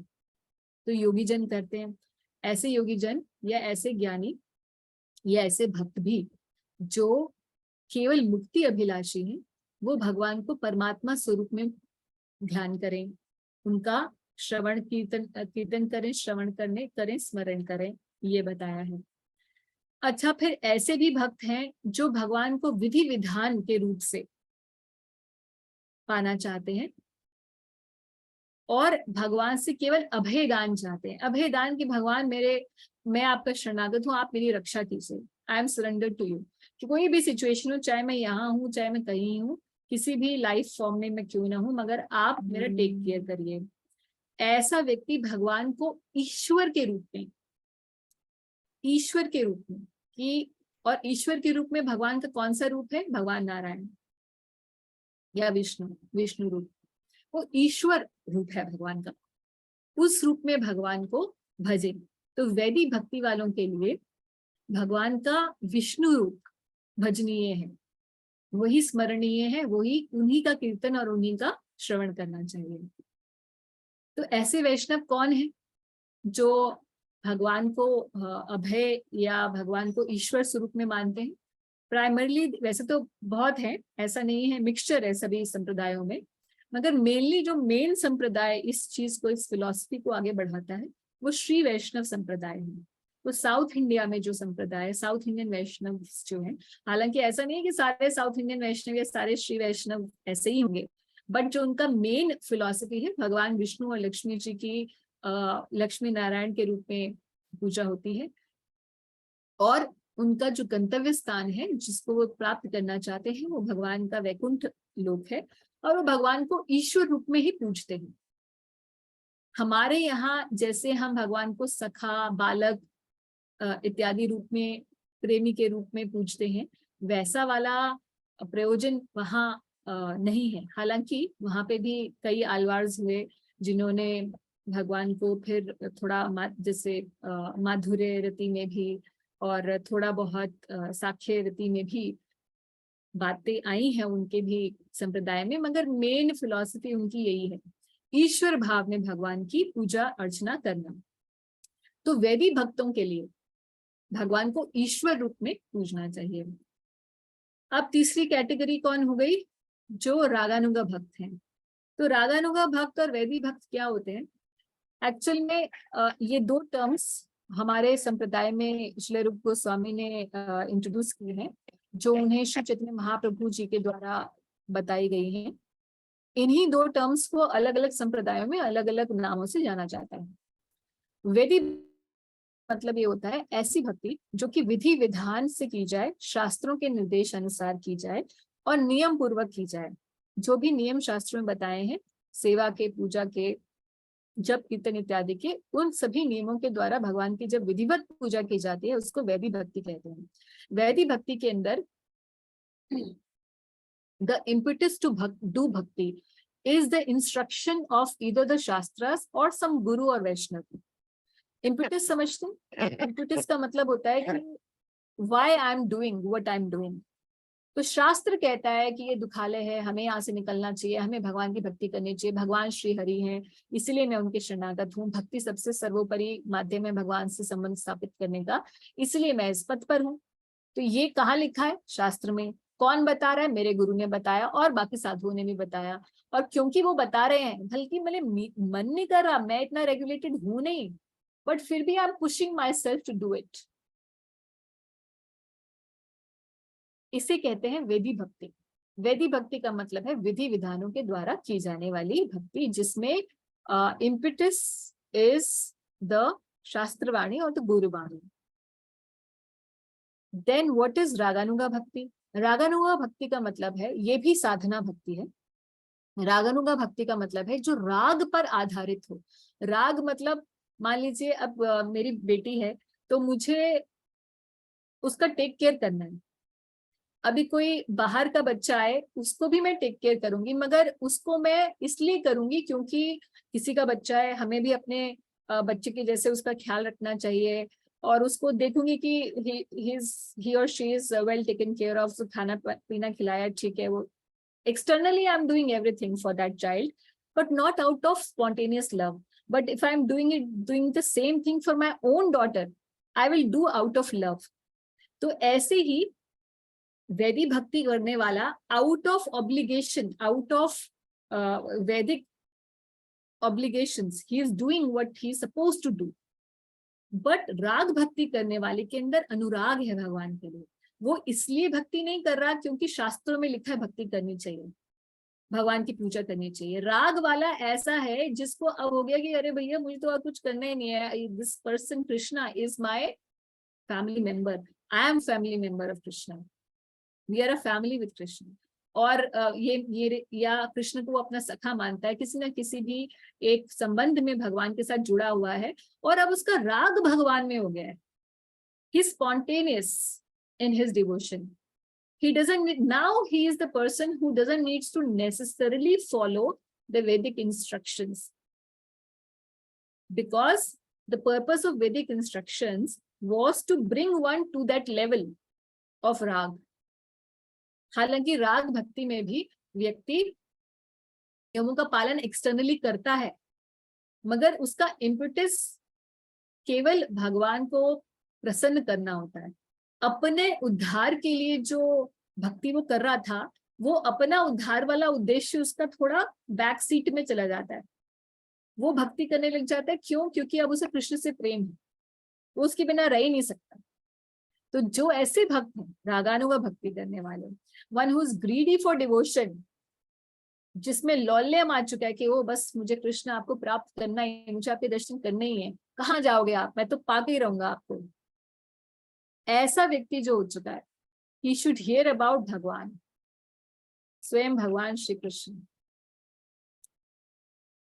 तो योगी जन करते हैं। ऐसे योगी जन या ऐसे ज्ञानी या ऐसे भक्त भी जो केवल मुक्ति अभिलाषी हैं, वो भगवान को परमात्मा स्वरूप में ध्यान करें, उनका श्रवण कीर्तन करें, श्रवण करें, स्मरण करें, ये बताया है। अच्छा, फिर ऐसे भी भक्त हैं जो भगवान को विधि विधान के रूप से पाना चाहते हैं और भगवान से केवल अभय दान चाहते हैं। अभय दान की भगवान मैं आपका शरणागत हूँ, आप मेरी रक्षा कीजिए, I am surrender to you. कि कोई भी सिचुएशन हो, चाहे मैं यहाँ हूँ, चाहे मैं कहीं हूँ, किसी भी लाइफ फॉर्म में मैं क्यों ना हूँ, मगर आप मेरा टेक केयर करिए। ऐसा व्यक्ति भगवान को ईश्वर के रूप में और ईश्वर के रूप में भगवान का कौन सा रूप है? भगवान नारायण या विष्णु रूप, वो ईश्वर रूप है भगवान का। उस रूप में भगवान को भजे। तो वैदिक भक्ति वालों के लिए भगवान का विष्णु रूप भजनीय है, वही स्मरणीय है, वही उन्हीं का कीर्तन और उन्हीं का श्रवण करना चाहिए। तो ऐसे वैष्णव कौन है जो भगवान को अभय या भगवान को ईश्वर स्वरूप में मानते हैं? प्राइमरली वैसे तो बहुत है, ऐसा नहीं है, मिक्सचर है सभी संप्रदायों में, मगर मेनली जो मेन संप्रदाय इस चीज को, इस फिलॉसफी को आगे बढ़ाता है, वो श्री वैष्णव संप्रदाय है। वो साउथ इंडिया में जो संप्रदाय है, साउथ इंडियन वैष्णव जो है, हालांकि ऐसा नहीं है कि सारे साउथ इंडियन वैष्णव या सारे श्री वैष्णव ऐसे ही होंगे, बट जो उनका मेन फिलॉसफी है, भगवान विष्णु और लक्ष्मी जी की लक्ष्मी नारायण के रूप में पूजा होती है, और उनका जो गंतव्य स्थान है जिसको वो प्राप्त करना चाहते हैं वो भगवान का वैकुंठ लोक है, और वो भगवान को ईश्वर रूप में ही पूजते हैं। हमारे यहाँ जैसे हम भगवान को सखा, बालक इत्यादि रूप में, प्रेमी के रूप में पूजते हैं, वैसा वाला प्रयोजन वहाँ नहीं है। हालांकि वहाँ पे भी कई आलवार्स हुए जिन्होंने भगवान को फिर थोड़ा जैसे माधुर्य रति में भी और थोड़ा बहुत साक्ष्य रति में भी बातें आई हैं उनके भी संप्रदाय में, मगर मेन फिलॉसफी उनकी यही है, ईश्वर भाव में भगवान की पूजा अर्चना करना। तो वैदी भक्तों के लिए भगवान को ईश्वर रूप में पूजना चाहिए। अब तीसरी कैटेगरी कौन हो गई? जो रागानुगा भक्त हैं। तो रागानुगा भक्त और वैदी भक्त क्या होते हैं? एक्चुअल में ये दो टर्म्स हमारे संप्रदाय में श्री रूप गोस्वामी ने इंट्रोड्यूस किए हैं, जो उन्हें श्री चैतन्य महाप्रभु जी के द्वारा बताई गई हैं। इन्हीं दो टर्म्स को अलग अलग संप्रदायों में अलग अलग नामों से जाना जाता है। वैदी मतलब ये होता है ऐसी भक्ति जो कि विधि विधान से की जाए, शास्त्रों के निर्देश अनुसार की जाए और नियम पूर्वक की जाए। जो भी नियम शास्त्रों में बताए हैं, सेवा के, पूजा के, जप कीर्तन इत्यादि के, उन सभी नियमों के द्वारा भगवान की जब विधिवत पूजा की जाती है उसको वैदी भक्ति कहते हैं। वैदी भक्ति के अंदर the impetus to do bhakti is the instruction of either the shastras or some guru or vaishnav. Impetus समझते हैं? Impetus का मतलब होता है कि why I am doing what I am doing. तो शास्त्र कहता है कि ये दुखालय है, हमें यहाँ से निकलना चाहिए, हमें भगवान की भक्ति करनी चाहिए, भगवान श्री हरि हैं, इसलिए मैं उनके शरणागत हूँ, भक्ति सबसे सर्वोपरि माध्यम है भगवान से संबंध स्थापित करने का, इसलिए मैं इस पथ पर हूँ। तो ये कहाँ लिखा है? शास्त्र में। कौन बता रहा है? मेरे गुरु ने बताया और बाकी साधुओं ने भी बताया। और क्योंकि वो बता रहे हैं, बल्कि मेरे मन नहीं कर रहा, मैं इतना रेगुलेटेड हूं नहीं, बट फिर भी I am pushing myself to do it, इसे कहते हैं वेदी भक्ति। वेदी भक्ति का मतलब है विधि विधानों के द्वारा की जाने वाली भक्ति, जिसमें इम्पिटस इज द शास्त्रवाणी और द गुरुवाणी। देन व्हाट इज रागानुगा भक्ति? रागानुगा भक्ति का मतलब है, ये भी साधना भक्ति है। रागानुगा भक्ति का मतलब है जो राग पर आधारित हो। राग मतलब मान लीजिए अब मेरी बेटी है तो मुझे उसका टेक केयर करना है। अभी कोई बाहर का बच्चा आए उसको भी मैं टेक केयर करूंगी, मगर उसको मैं इसलिए करूंगी क्योंकि किसी का बच्चा है, हमें भी अपने बच्चे के जैसे उसका ख्याल रखना चाहिए, और उसको देखूंगी कि he or she is well taken care of, so खाना पीना खिलाया, ठीक है, वो externally I'm doing everything for that child, but not out of spontaneous love. But if I'm doing the same thing for my own daughter, I will do out of love. तो ऐसे ही वैदिक भक्ति करने वाला out of obligation, out of Vedic obligations, he is doing what he is supposed to do. But राग भक्ति करने वाले के अंदर अनुराग है भगवान के लिए। वो इसलिए भक्ति नहीं कर रहा क्योंकि शास्त्रों में लिखा है भक्ति करनी चाहिए, भगवान की पूजा करनी चाहिए। राग वाला ऐसा है जिसको अब हो गया कि अरे भैया मुझे तो और कुछ करना ही नहीं है, this person Krishna is my family member, I am family member of Krishna, we are a family with Krishna. और ये या कृष्ण को अपना सखा मानता है, किसी ना किसी भी एक संबंध में भगवान के साथ जुड़ा हुआ है, और अब उसका राग भगवान में हो गया है। He is spontaneous in his devotion. He doesn't need, now he is the person who doesn't need to necessarily follow the Vedic instructions, because the purpose of Vedic instructions was to bring one to that level of rag. हालांकि राग भक्ति में भी व्यक्ति नियमों का पालन externally करता है, मगर उसका इम्पेटस केवल भगवान को प्रसन्न करना होता है। अपने उद्धार के लिए जो भक्ति वो कर रहा था, वो अपना उद्धार वाला उद्देश्य उसका थोड़ा बैक सीट में चला जाता है। वो भक्ति करने लग जाता है, क्यों? क्योंकि अब उसे कृष्ण से प्रेम है, वो उसके बिना रह ही नहीं सकता। तो जो ऐसे भक्त हैं रागानुगा भक्ति करने वाले, one who is greedy for devotion, जिसमें लौल्यम आ चुका है कि वो बस मुझे कृष्ण आपको प्राप्त करना ही है, मुझे आपके दर्शन करने ही है, कहाँ जाओगे आप, मैं तो पाके ही रहूंगा आपको, ऐसा व्यक्ति जो हो चुका है, he should hear about भगवान, स्वयं भगवान श्री कृष्ण।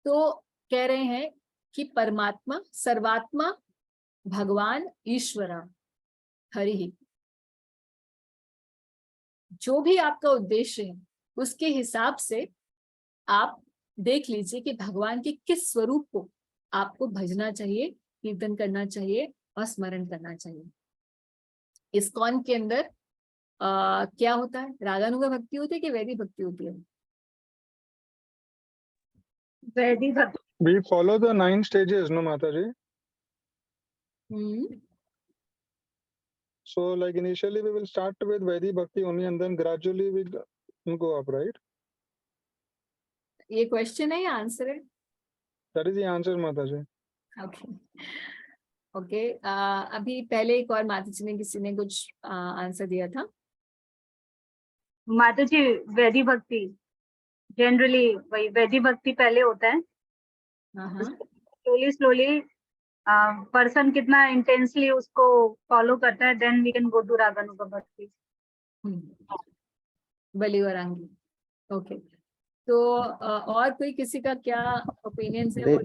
तो कह रहे हैं कि परमात्मा, सर्वात्मा, भगवान, ईश्वरा, हरि ही, जो भी आपका उद्देश्य है उसके हिसाब से आप देख लीजिए कि भगवान के किस स्वरूप को आपको भजना चाहिए, कीर्तन करना चाहिए और स्मरण करना चाहिए। इस्कॉन के अंदर क्या होता है, रागानुगा भक्ति होती है कि वैदिक भक्ति होती है? वैदिक भक्ति। We follow the 9 stages, no, Mataji? So, like initially we will start with Vedic Bhakti only, and then gradually we go up, right? ये क्वेश्चन है या आंसर है? That is the answer, Mataji. Okay okay, अभी पहले एक और माता जी ने, किसी ने कुछ आंसर दिया था। माता जी, वैदिक भक्ति जनरली वही वैदिक भक्ति पहले होता है, हाँ, स्लोली स्लोली पर्सन कितना इंटेंसली उसको फॉलो करता है, then we can go to रागानुगा भक्ति। बलि और आंगी। ओके, तो और कोई किसी का क्या ओपिनियन है?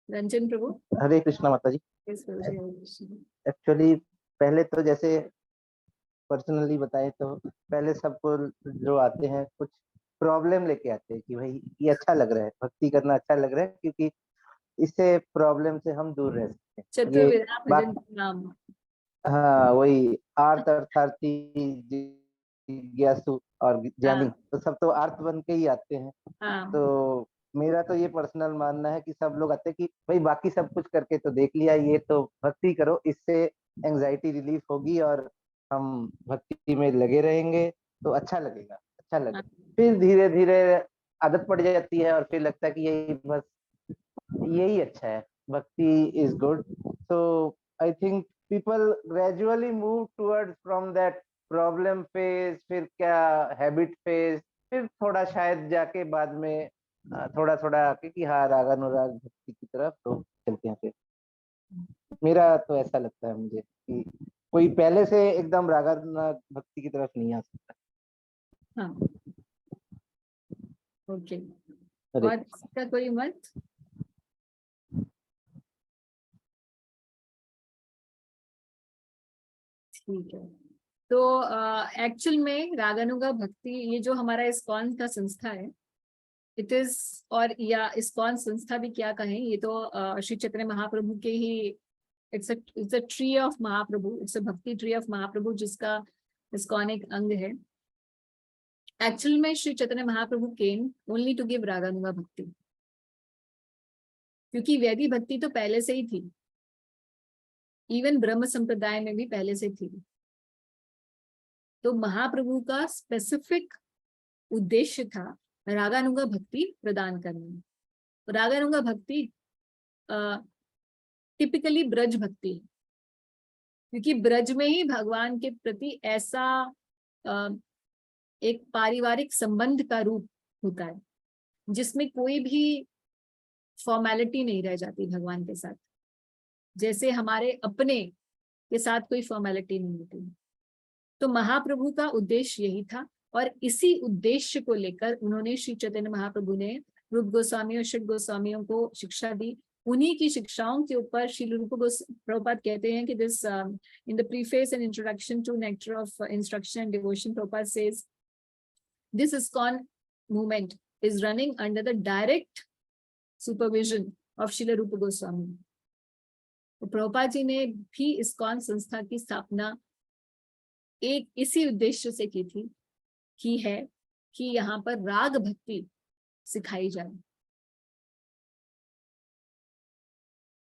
रंजन प्रभु। हरे कृष्णा माता जी। एक्चुअली पहले तो जैसे पर्सनली बताए तो पहले सबको जो आते हैं कुछ प्रॉब्लम लेके आते हैं कि भाई ये अच्छा लग रहा है, भक्ति करना अच्छा लग रहा है क्योंकि इससे प्रॉब्लम से हम दूर रह सकते हैं। ये बात, हाँ वही आर्त अर्थार्थी जिज्ञासु और ज्ञानी, तो सब तो अर्थ बन के ही आते हैं। तो मेरा तो ये पर्सनल मानना है कि सब लोग आते हैं कि भाई बाकी सब कुछ करके तो देख लिया, ये तो भक्ति करो, इससे एंजाइटी रिलीफ होगी और हम भक्ति में लगे रहेंगे तो अच्छा लगेगा, अच्छा लगेगा। फिर धीरे धीरे आदत पड़ जाती है और फिर लगता है कि यही बस यही अच्छा है, भक्ति is good. So I think people gradually move towards from that problem phase, फिर क्या habit phase, फिर थोड़ा शायद जाके बाद में थोड़ा थोड़ा आके कि हाँ रागानुराग भक्ति की तरफ तो चलते हैं। फिर मेरा तो ऐसा लगता है मुझे कि कोई पहले से एकदम रागानुराग भक्ति की तरफ नहीं आ सकता। हाँ, ओके। और इसका कोई मत? ठीक है, तो एक्चुअल में रागानुगा भक्ति, ये जो हमारा इस्कॉन का संस्था है, इट इज, और या इस्कॉन संस्था भी क्या कहें, ये तो श्री चैतन्य महाप्रभु के ही, it's a tree of Mahaprabhu, it's a भक्ति ट्री ऑफ महाप्रभु, जिसका इस्कॉन एक अंग है। एक्चुअल में श्री चैतन्य महाप्रभु केम ओनली टू गिव रागानुगा भक्ति, क्योंकि वैदिक भक्ति तो पहले से ही थी, इवन ब्रह्म संप्रदाय में भी पहले से थी। तो महाप्रभु का स्पेसिफिक उद्देश्य था रागानुगा भक्ति प्रदान करना। रागानुगा भक्ति टिपिकली ब्रज भक्ति है, क्योंकि ब्रज में ही भगवान के प्रति ऐसा एक पारिवारिक संबंध का रूप होता है जिसमें कोई भी फॉर्मेलिटी नहीं रह जाती भगवान के साथ, जैसे हमारे अपने के साथ कोई फॉर्मेलिटी नहीं होती। तो महाप्रभु का उद्देश्य यही था, और इसी उद्देश्य को लेकर उन्होंने, श्री चैतन्य महाप्रभु ने रूप गोस्वामी और षट गोस्वामियों को शिक्षा दी। उन्हीं की शिक्षाओं के ऊपर श्री रूप प्रभुपाद कहते हैं कि this in the preface and introduction to nectar of instruction and devotion, Prabhupada says this ISKCON movement is running under the direct supervision of Srila Rupa Goswami. तो प्रभुपाद जी ने भी ISKCON संस्था की स्थापना एक इसी उद्देश्य से की थी, की है कि यहाँ पर राग भक्ति सिखाई जाए,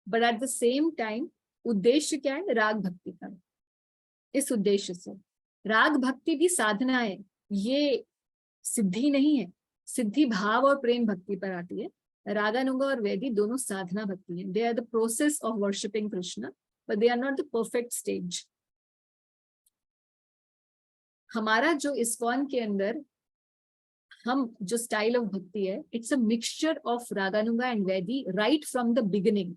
but at the same time उद्देश्य क्या है? राग भक्ति का। इस उद्देश्य से राग भक्ति भी साधना है, ये सिद्धि नहीं है। सिद्धि भाव और प्रेम भक्ति पर आती है। रागानुगा और वैदी दोनों साधना भक्ति है। They are the process of worshipping Krishna, but they are not the perfect stage. हमारा जो ISKCON के अंदर हम जो स्टाइल ऑफ भक्ति है, इट्स अ मिक्सचर ऑफ रागानुगा एंड वैदी right from the beginning.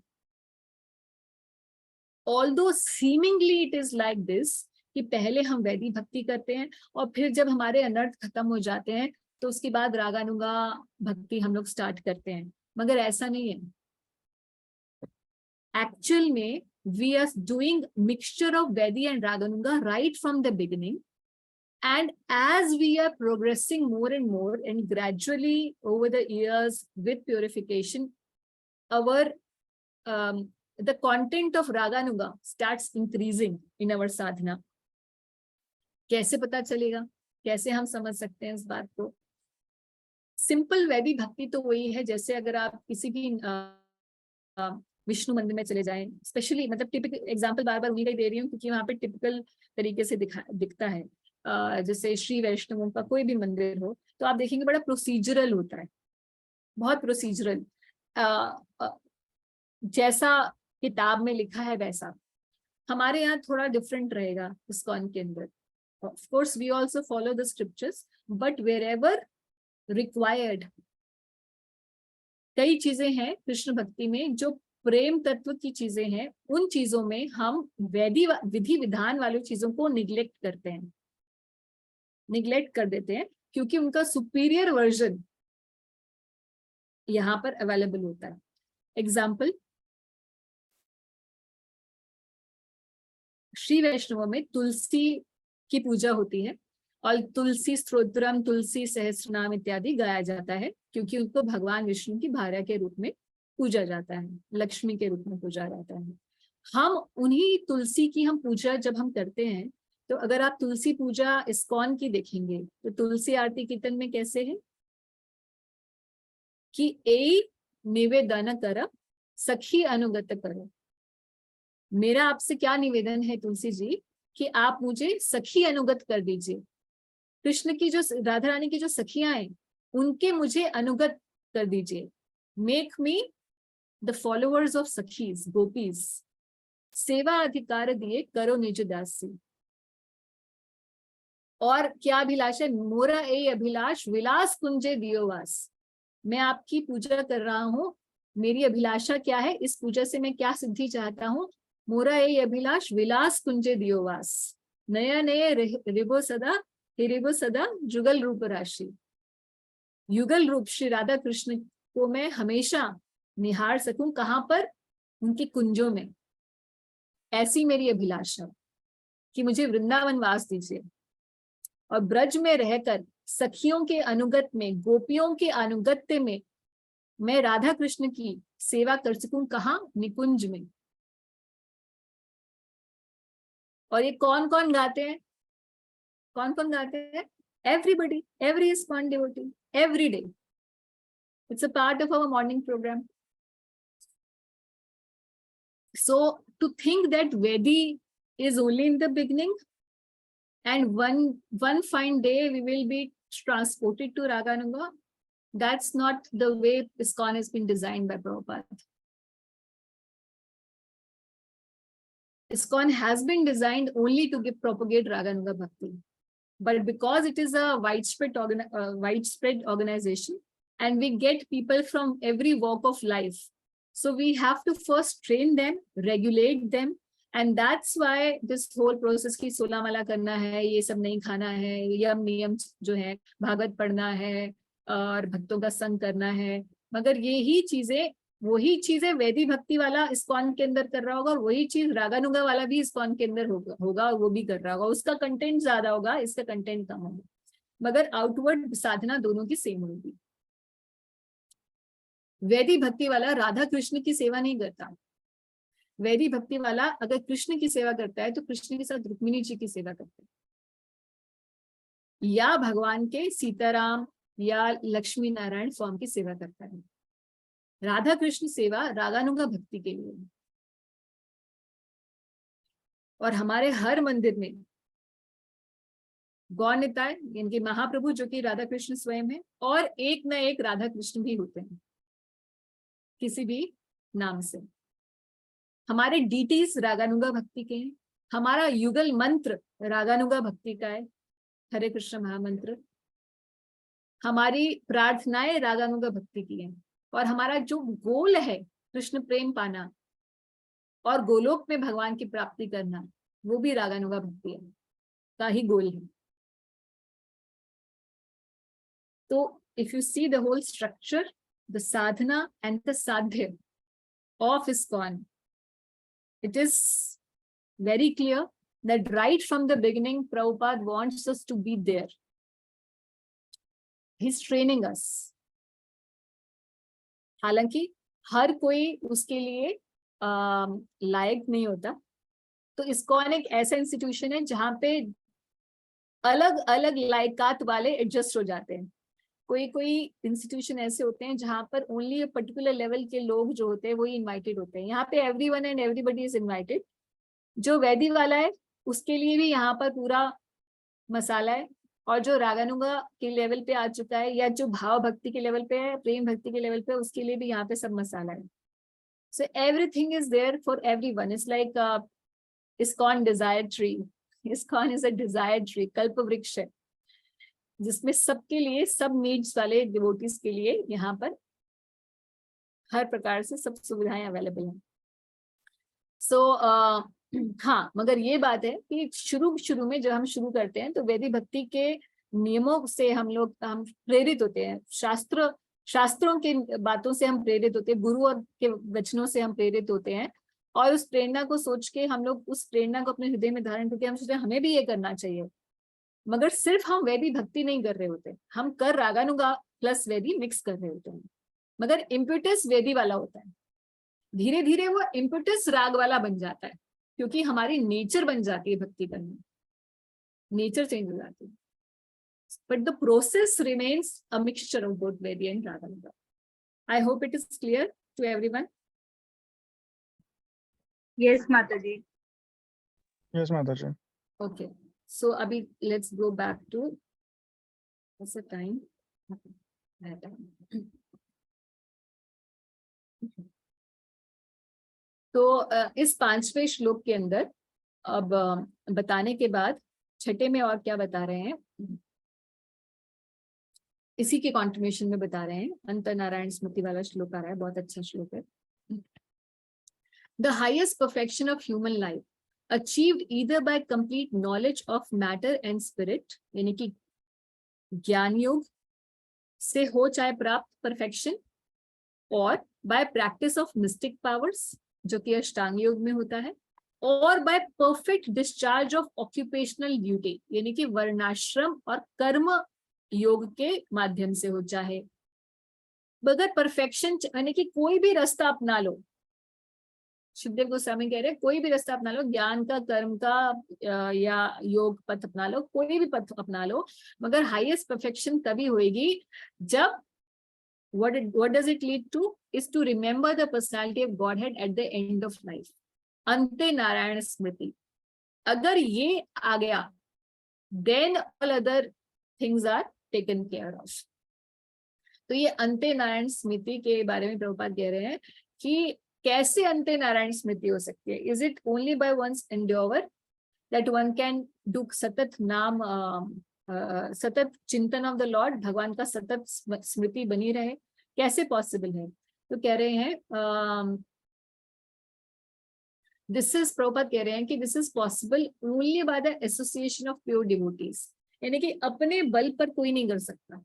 Although seemingly it is like this कि पहले हम वैदी भक्ति करते हैं और फिर जब हमारे अनर्थ खत्म हो जाते हैं तो उसके बाद रागानुगा भक्ति हम लोग स्टार्ट करते हैं, मगर ऐसा नहीं है. एक्चुअल में we are doing mixture of Vedi and Raganuga right from the beginning, and as we are progressing more and more and gradually over the years with purification, our the content of Raganuga starts increasing in our sadhana. कैसे पता चलेगा, कैसे हम समझ सकते हैं इस बात को? सिंपल वैदी भक्ति तो वही है जैसे अगर आप किसी भी विष्णु मंदिर में चले जाएं, स्पेशली मतलब टिपिकल एग्जांपल बार बार उन्हीं का दे रही हूँ क्योंकि वहाँ पे टिपिकल तरीके से दिखता है. जैसे श्री वैष्णवों का कोई भी मंदिर हो तो आप देखेंगे बड़ा प्रोसीजरल होता है, बहुत प्रोसीजरल, जैसा किताब में लिखा है वैसा. हमारे यहाँ थोड़ा डिफरेंट रहेगा इस्कॉन के अंदर. Of course we also follow the scriptures, but wherever required कई चीजें हैं कृष्ण भक्ति में जो प्रेम तत्व की चीजें हैं, उन चीजों में हम वैदी विधि विधान वाली चीजों को निग्लेक्ट करते हैं, निग्लेक्ट कर देते हैं क्योंकि उनका सुपीरियर वर्जन यहाँ पर अवेलेबल होता है. एग्जाम्पल, श्री वैष्णव में तुलसी की पूजा होती है और तुलसी स्तोत्रम, तुलसी सहस्रनाम इत्यादि गाया जाता है क्योंकि उनको भगवान विष्णु की भार्या के रूप में पूजा जाता है, लक्ष्मी के रूप में पूजा जाता है. हम उन्हीं तुलसी की हम पूजा जब हम करते हैं तो अगर आप तुलसी पूजा इस्कॉन की देखेंगे तो तुलसी आरती कीर्तन में कैसे है कि ए निवेदन कर सखी अनुगत करो. मेरा आपसे क्या निवेदन है तुलसी जी कि आप मुझे सखी अनुगत कर दीजिए. कृष्ण की जो राधा रानी की जो सखियां हैं उनके मुझे अनुगत कर दीजिए. Make me the followers of सखीज गोपीज. सेवा अधिकार दिए करो निज दासी. और क्या अभिलाष है? मोरा ए अभिलाष विलास कुंजे दियोवास. मैं आपकी पूजा कर रहा हूँ, मेरी अभिलाषा क्या है, इस पूजा से मैं क्या सिद्धि चाहता हूँ? मोरा ए अभिलाष विलास कुंजे दियोवास. नया नए रिबो सदा जुगल रूप राशि. युगल रूप श्री राधा कृष्ण को मैं हमेशा निहार सकूं. कहां पर? उनके कुंजों में. ऐसी मेरी अभिलाषा कि मुझे वृंदावन वास दीजिए और ब्रज में रहकर सखियों के अनुगत में, गोपियों के अनुगत्य में मैं राधा कृष्ण की सेवा कर सकूं. कहां? निकुंज में. और ये कौन कौन गाते हैं? कौन कौन गाते हैं? Everybody, every ISKCON devotee, every day. It's a part of our morning program. So to think that Vedi is only in the beginning and one fine day we will be transported to Raganuga, that's not the way ISKCON has been designed by Prabhupada. ISKCON has been designed only to propagate Raganuga Bhakti. But because it is a widespread organization, and we get people from every walk of life, so we have to first train them, regulate them, and that's why this whole process की 16 माला करना है, ये सब नहीं खाना है, यम नियम जो है, भागवत पढ़ना है और भक्तों का संग करना है. मगर यही चीजें, वही चीजें वैदी भक्ति वाला इस्कॉन के अंदर कर रहा होगा और वही चीज रागानुगा वाला भी इस्कॉन के अंदर होगा और वो भी कर रहा होगा. उसका कंटेंट ज्यादा होगा, इसका कंटेंट कम होगा, मगर आउटवर्ड साधना दोनों की सेम होगी. वैदी भक्ति वाला राधा कृष्ण की सेवा नहीं करता. वैदी भक्ति वाला अगर कृष्ण की सेवा करता है तो कृष्ण के साथ रुक्मिणी जी की सेवा करता है, या भगवान के सीताराम या लक्ष्मी नारायण फॉर्म की सेवा करता है. राधा कृष्ण सेवा रागानुगा भक्ति के लिए. और हमारे हर मंदिर में गौर निताय इनके महाप्रभु जो कि राधा कृष्ण स्वयं है, और एक न एक राधा कृष्ण भी होते हैं किसी भी नाम से. हमारे डीटीज रागानुगा भक्ति के हैं. हमारा युगल मंत्र रागानुगा भक्ति का है, हरे कृष्ण महामंत्र. हमारी प्रार्थनाएं रागानुग भक्ति की हैं, और हमारा जो गोल है कृष्ण प्रेम पाना और गोलोक में भगवान की प्राप्ति करना, वो भी रागानुग भक्ति है का ही गोल है। तो if you see the whole structure, the sadhana and the sadhya of ISKCON, it is very clear that right from the beginning, Prabhupada wants us to be there. He's training us. हालांकि हर कोई उसके लिए लायक नहीं होता, तो ISKCON एक ऐसा institution है जहाँ पे अलग अलग लायकात वाले एडजस्ट हो जाते हैं। कोई इंस्टीट्यूशन ऐसे होते हैं जहां पर ओनली पर्टिकुलर लेवल के लोग जो होते हैं वही इनवाइटेड होते हैं। यहाँ पे everyone and everybody is invited. जो वैदी वाला है उसके लिए भी यहाँ पर पूरा मसाला है, और जो रागानुगा के लेवल पे आ चुका है या जो भाव भक्ति के लेवल पे है, प्रेम भक्ति के लेवल पे, उसके लिए भी यहाँ पे सब मसाला है। So everything is there for everyone. It's like ISKCON desire tree. ISKCON is a desire tree, कल्प वृक्ष है, जिसमें सबके लिए, सब नीड्स वाले डिवोटीज के लिए यहाँ पर हर प्रकार से सब सुविधाएं अवेलेबल हैं। सो हाँ, मगर ये बात है कि शुरू में जब हम शुरू करते हैं तो वैदिक भक्ति के नियमों से हम प्रेरित होते हैं, शास्त्रों की बातों से हम प्रेरित होते हैं, गुरु और के वचनों से हम प्रेरित होते हैं, और उस प्रेरणा को सोच के हम लोग उस प्रेरणा को अपने हृदय में धारण करके हम सोचते हैं हमें भी ये करना चाहिए। मगर सिर्फ हम वैदिक भक्ति नहीं कर रहे होते, हम कर रागानुगा प्लस वैदी मिक्स कर रहे होते हैं, मगर इम्पेटस वैदी वाला होता है। धीरे धीरे वो इम्पेटस राग वाला बन जाता है, क्योंकि हमारी नेचर बन जाती है भक्ति करने, नेचर चेंज हो जाती है। But the process remains a mixture of both वैदी एंड रागानुगा। I hope it is clear to everyone. Yes माता जी। यस माता जी। ओके, so अभी let's go back to what's the time? तो इस 5वें श्लोक के अंदर अब बताने के बाद छठे में और क्या बता रहे हैं, इसी के कॉन्टिन्यूएशन में बता रहे हैं। अंत नारायण स्मृति वाला श्लोक आ रहा है, बहुत अच्छा श्लोक है। The highest perfection of human life achieved either by complete knowledge of matter and spirit, यानी कि ज्ञान योग से हो चाहे प्राप्त परफेक्शन, और by practice of mystic powers जो कि अष्टांग योग में होता है, और by perfect discharge of occupational duty यानी कि वर्णाश्रम और कर्म योग के माध्यम से हो चाहे। मगर परफेक्शन यानी कि कोई भी रास्ता अपना लो, शुभदेव गोस्वामी कह रहे हैं कोई भी रास्ता अपना लो, ज्ञान का, कर्म का या योग पथ अपना लो, कोई भी पथ अपना लो, मगर हाईएस्ट परफेक्शन तभी होगी जब what does it lead to is to remember the personality of Godhead at the end of life, अंते नारायण स्मृति। अगर ये आ गया then all other things are taken care of। तो ये अंते नारायण स्मृति के बारे में प्रभुपाद कह रहे हैं कि कैसे अंते नारायण स्मृति हो सकती है। Is it only by one's endeavour that one can do सतत नाम, सतत चिंतन ऑफ द लॉर्ड, भगवान का सतत स्मृति बनी रहे, कैसे पॉसिबल है? तो कह रहे हैं दिस इज, प्रभुपाद कह रहे हैं कि this is possible only by the association of pure devotees, यानी कि अपने बल पर कोई नहीं कर सकता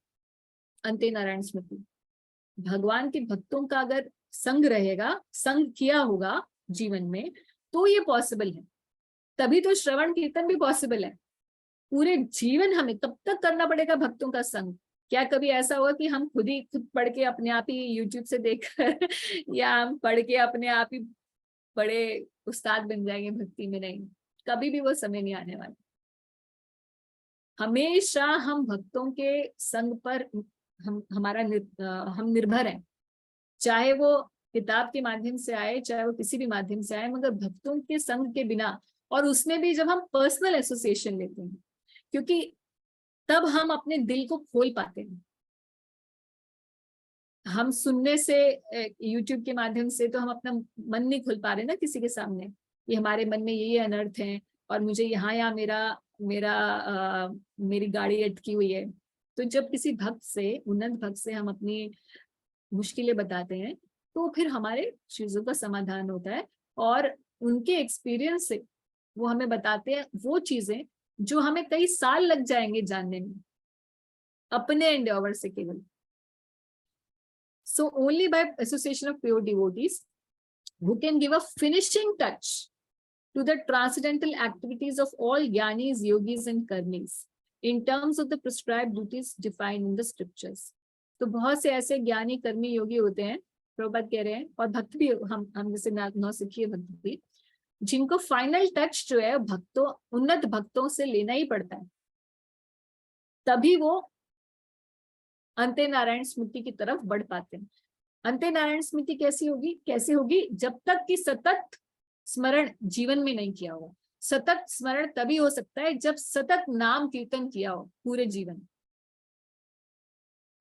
अंते नारायण स्मृति। भगवान के भक्तों का अगर संग रहेगा, संग किया होगा जीवन में, तो ये पॉसिबल है। तभी तो श्रवण कीर्तन भी पॉसिबल है। पूरे जीवन हमें तब तक करना पड़ेगा भक्तों का संग। क्या कभी ऐसा हुआ कि हम खुद पढ़ के अपने आप ही यूट्यूब से देखकर या हम पढ़ के अपने आप ही बड़े उस्ताद बन जाएंगे भक्ति में? नहीं, कभी भी वो समय नहीं आने वाला। हमेशा हम भक्तों के संग पर हम निर्भर हैं, चाहे वो किताब के माध्यम से आए, चाहे वो किसी भी माध्यम से आए, मगर भक्तों के संग के बिना, और उसमें भी जब हम पर्सनल एसोसिएशन लेते हैं, क्योंकि तब हम अपने दिल को खोल पाते हैं। हम सुनने से, YouTube के माध्यम से तो हम अपना मन नहीं खोल पा रहे ना किसी के सामने, ये हमारे मन में ये अनर्थ है और मुझे यहाँ मेरी गाड़ी अटकी हुई है, तो जब किसी भक्त से, उन्नत भक्त से हम अपनी मुश्किलें बताते हैं तो फिर हमारे चीजों का समाधान होता है, और उनके एक्सपीरियंस से वो हमें बताते हैं वो चीजें जो हमें कई साल लग जाएंगे जानने में, अपने एंडेवर से केवल. So only by association of pure devotees who can give a finishing touch to the transcendental activities of all jnanis, yogis and karmis in terms of the prescribed duties defined in the scriptures. तो बहुत से ऐसे ज्ञानी, कर्मी, योगी होते हैं, प्रभुपाद कह रहे हैं, और भक्त भी, हम जैसे नौसिखिए भक्त भी, जिनको फाइनल टच जो है भक्तों, उन्नत भक्तों से लेना ही पड़ता है, तभी वो अंते नारायण स्मृति की तरफ बढ़ पाते हैं. अंते नारायण स्मृति कैसी होगी? जब तक कि सतत स्मरण जीवन में नहीं किया हो. सतत स्मरण तभी हो सकता है जब सतत नाम कीर्तन किया हो पूरे जीवन.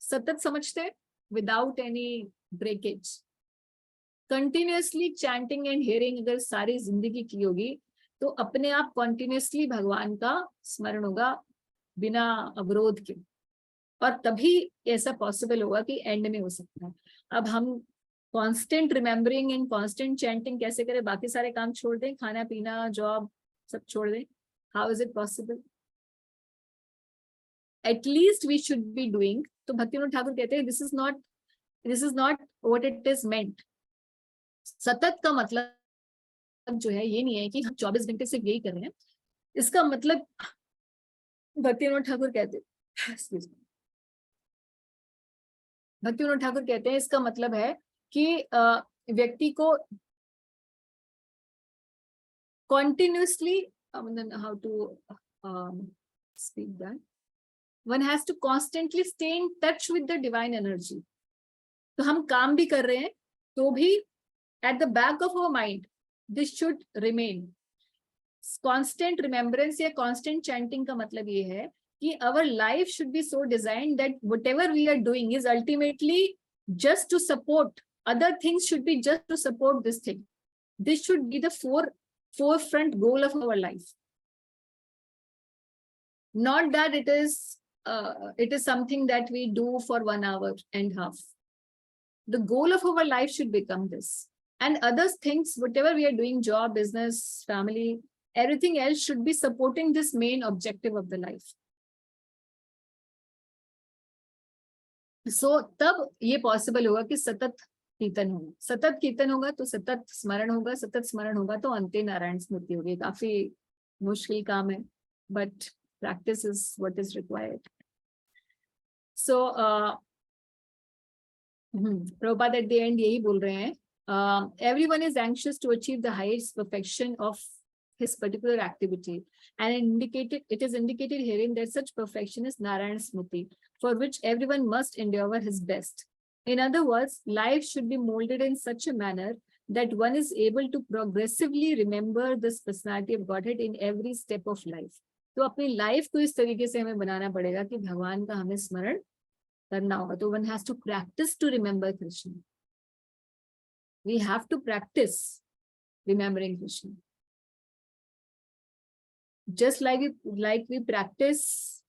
सतत समझते हैं, without any breakage, continuously chanting and hearing अगर सारी जिंदगी की होगी तो अपने आप कॉन्टिन्यूअसली भगवान का स्मरण होगा बिना अवरोध के, और तभी ऐसा पॉसिबल होगा कि एंड में हो सकता है. अब हम constant remembering and constant chanting कैसे करें? बाकी सारे काम छोड़ दें, खाना पीना, जॉब सब छोड़ दें. How is it possible? At least we should be doing. तो भक्तिविनोद ठाकुर कहते हैं this is not what it is meant. सतत का मतलब जो है ये नहीं है कि हम 24 घंटे से यही कर रहे हैं. इसका मतलब भक्तिविनोद ठाकुर कहते हैं, भक्तिविनोद ठाकुर कहते हैं इसका मतलब है कि व्यक्ति को continuously, how to speak that, one has to constantly stay in touch with the divine energy. तो हम काम भी कर रहे हैं तो भी at the back of our mind this should remain. Constant remembrance या constant chanting का मतलब ये है कि our life should be so designed that whatever we are doing is ultimately just to support, other things should be just to support this thing. This should be the forefront goal of our life. Not that it is something that we do for 1 hour and half. The goal of our life should become this. And other things, whatever we are doing, job, business, family, everything else should be supporting this main objective of the life. So तब ये possible होगा कि सतत कीर्तन होगा. सतत कीर्तन होगा तो सतत स्मरण होगा, सतत स्मरण होगा तो अंते नारायण स्मृति होगी. काफी मुश्किल काम है, but practice is what is required. So Prabhupada at the end यही बोल रहे हैं, everyone is anxious to achieve the highest perfection of his particular activity, and it is indicated herein that such perfection is Narayan Smriti, for which everyone must endeavor his best. In other words, life should be molded in such a manner that one is able to progressively remember this personality of Godhead in every step of life. तो अपनी life को इस तरीके से हमें बनाना पड़ेगा कि भगवान का हमें स्मरण करना होगा. तो one has to practice to remember Krishna. We have to practice remembering Krishna. Just like we practice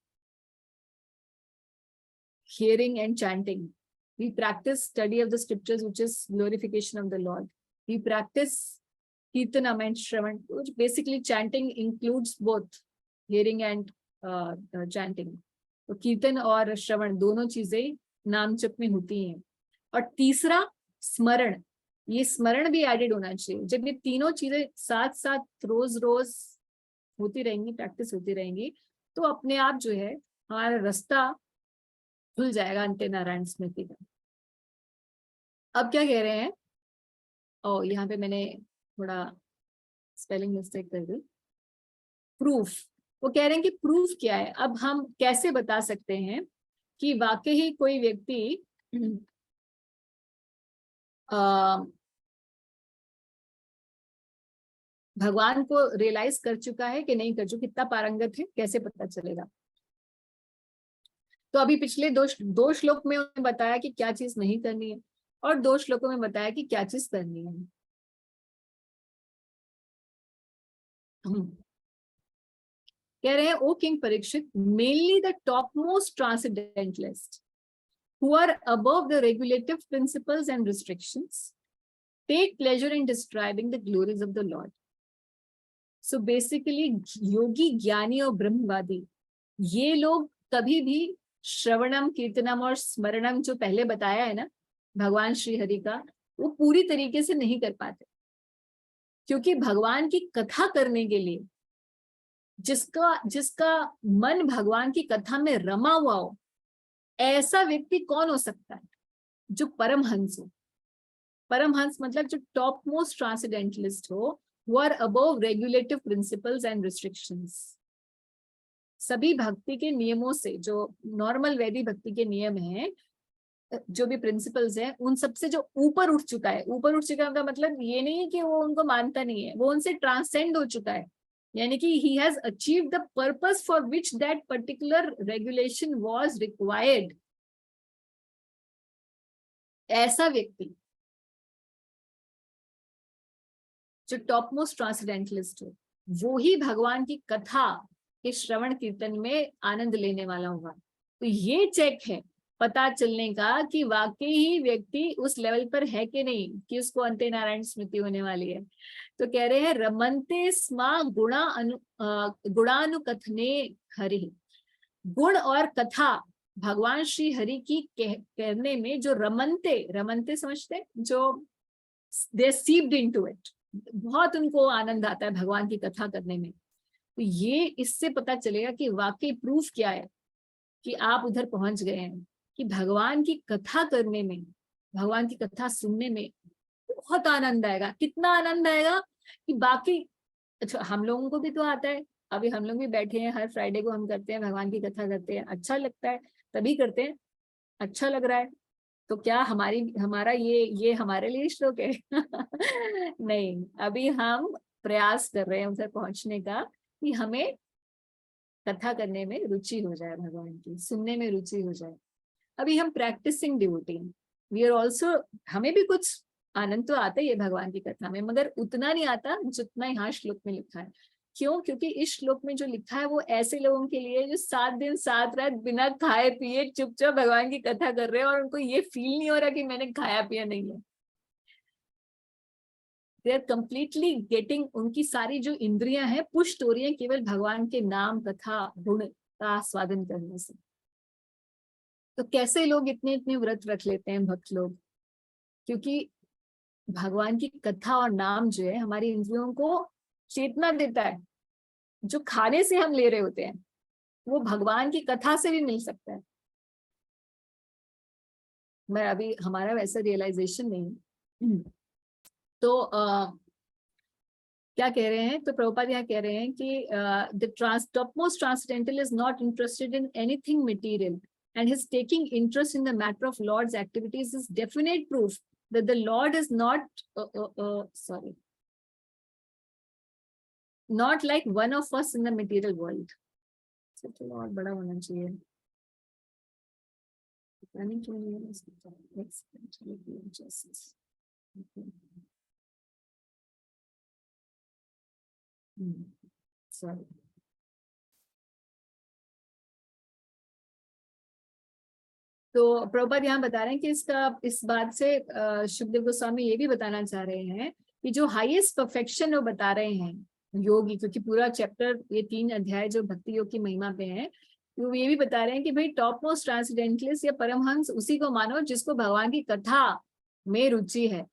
hearing and chanting. We practice study of the scriptures, which is glorification of the Lord. We practice Kirtanam and Shravan, which basically chanting includes both hearing and chanting. तो कीर्तन और श्रवण दोनों चीजें नाम जप में होती हैं. और तीसरा स्मरण, ये स्मरण भी एडेड होना चाहिए. जब ये तीनों चीजें साथ साथ रोज रोज होती रहेंगी, प्रैक्टिस होती रहेंगी, तो अपने आप जो है हमारा रास्ता खुल जाएगा अंते नारायण स्मृति का. अब क्या कह रहे हैं? यहाँ पे मैंने थोड़ा स्पेलिंग मिस्टेक कर दी. प्रूफ, वो कह रहे हैं कि प्रूफ क्या है. अब हम कैसे बता सकते हैं कि वाकई ही कोई व्यक्ति भगवान को रियलाइज कर चुका है कि नहीं कर चुका, कितना पारंगत है, कैसे पता चलेगा? तो अभी पिछले दो श्लोक में उन्होंने बताया कि क्या चीज नहीं करनी है, और 2 श्लोकों में बताया कि क्या चीज करनी है. कह रहे हैं O king Parikshit, mainly the top most transcendentalist who are above the regulative principles and restrictions take pleasure in describing the glories of the Lord. So basically योगी, ज्ञानी और ब्रह्मवादी ये लोग कभी भी श्रवणम, कीर्तनम और स्मरणम जो पहले बताया है ना भगवान श्री हरि का, वो पूरी तरीके से नहीं कर पाते, क्योंकि भगवान की कथा करने के लिए जिसका मन भगवान की कथा में रमा हुआ हो, ऐसा व्यक्ति कौन हो सकता है? जो परमहंस हो। परमहंस मतलब जो टॉप मोस्ट ट्रांसेंडेंटलिस्ट हो, who are above regulative principles and restrictions. सभी भक्ति के नियमों से, जो नॉर्मल वैदिक भक्ति के नियम हैं, जो भी प्रिंसिपल्स हैं, उन सबसे जो ऊपर उठ चुका है। ऊपर उठ चुका का मतलब ये नहीं है कि वो उनको मानता नहीं है, वो उनसे ट्रांसेंड हो चुका है, यानी कि he has achieved the purpose for which that particular regulation was required. ऐसा व्यक्ति जो टॉप मोस्ट ट्रांसेंडेंटलिस्ट हो, वो ही भगवान की कथा के श्रवण कीर्तन में आनंद लेने वाला होगा। तो ये चेक है पता चलने का कि वाकई ही व्यक्ति उस लेवल पर है कि नहीं, कि उसको अंते नारायण स्मृति होने वाली है। तो कह रहे हैं रमन्ते स्मा गुणानुकथने हरि, गुण और कथा भगवान श्री हरि की कहने में जो रमन्ते समझते, जो दे सीप्ड इनटू इट, बहुत उनको आनंद आता है भगवान की कथा करने में। तो ये इससे पता चलेगा कि वाकई प्रूफ क्या है कि आप उधर पहुंच गए हैं, कि भगवान की कथा करने में, भगवान की कथा सुनने में बहुत आनंद आएगा। कितना आनंद आएगा कि बाकी, अच्छा हम लोगों को भी तो आता है, अभी हम लोग भी बैठे हैं, हर फ्राइडे को हम करते हैं, भगवान की कथा करते हैं, अच्छा लगता है तभी करते हैं, अच्छा लग रहा है। तो क्या हमारा ये हमारे लिए श्लोक है? नहीं, अभी हम प्रयास कर रहे हैं उधर पहुंचने का कि हमें कथा करने में रुचि हो जाए, भगवान की सुनने में रुचि हो जाए। अभी हम practicing devotee, we are also, हमें भी कुछ आनंद तो आता ही है भगवान की कथा में, मगर उतना नहीं आता जितना यहाँ श्लोक में लिखा है। क्यों? क्योंकि इस श्लोक में जो लिखा है वो ऐसे लोगों के लिए जो 7 दिन 7 रात बिना खाए पिए चुपचाप भगवान की कथा कर रहे हैं और उनको ये फील नहीं हो रहा कि मैंने खाया पिया नहीं है। दे आर कंप्लीटली गेटिंग, उनकी सारी जो इंद्रियां हैं पुष्ट हो रही है केवल भगवान के नाम कथा गुण का स्वादन करने से। तो कैसे लोग इतने व्रत रख लेते हैं भक्त लोग? क्योंकि भगवान की कथा और नाम जो है हमारी इंद्रियों को चेतना देता है। जो खाने से हम ले रहे होते हैं वो भगवान की कथा से भी मिल सकता है। मैं अभी हमारा वैसा रियलाइजेशन नहीं। तो क्या कह रहे हैं? तो प्रभुपाद यहाँ कह रहे हैं कि the topmost transcendental is not interested in anything material and his taking interest in the matter of Lord's activities is definite proof that the Lord is not not like one of us in the material world. So चलो और बड़ा होना चाहिए। Sorry. तो प्रभुपाद यहाँ बता रहे हैं कि इस बात से शुकदेव गोस्वामी ये भी बताना चाह रहे हैं कि जो हाईएस्ट परफेक्शन वो बता रहे हैं योगी, क्योंकि पूरा चैप्टर ये 3 अध्याय जो भक्ति योग की महिमा पे है, वो ये भी बता रहे हैं कि भाई टॉप मोस्ट ट्रांसेंडेंटलिस्ट या परमहंस उसी को मानो जिसको भगवान की कथा में रुचि है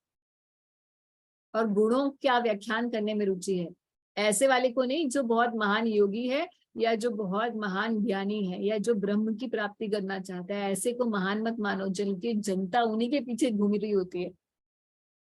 और गुणों का व्याख्यान करने में रुचि है। ऐसे वाले को नहीं जो बहुत महान योगी है या जो बहुत महान ज्ञानी है या जो ब्रह्म की प्राप्ति करना चाहता है, ऐसे को महान मत मानो जिनकी जनता उन्हीं के पीछे घूम रही होती है।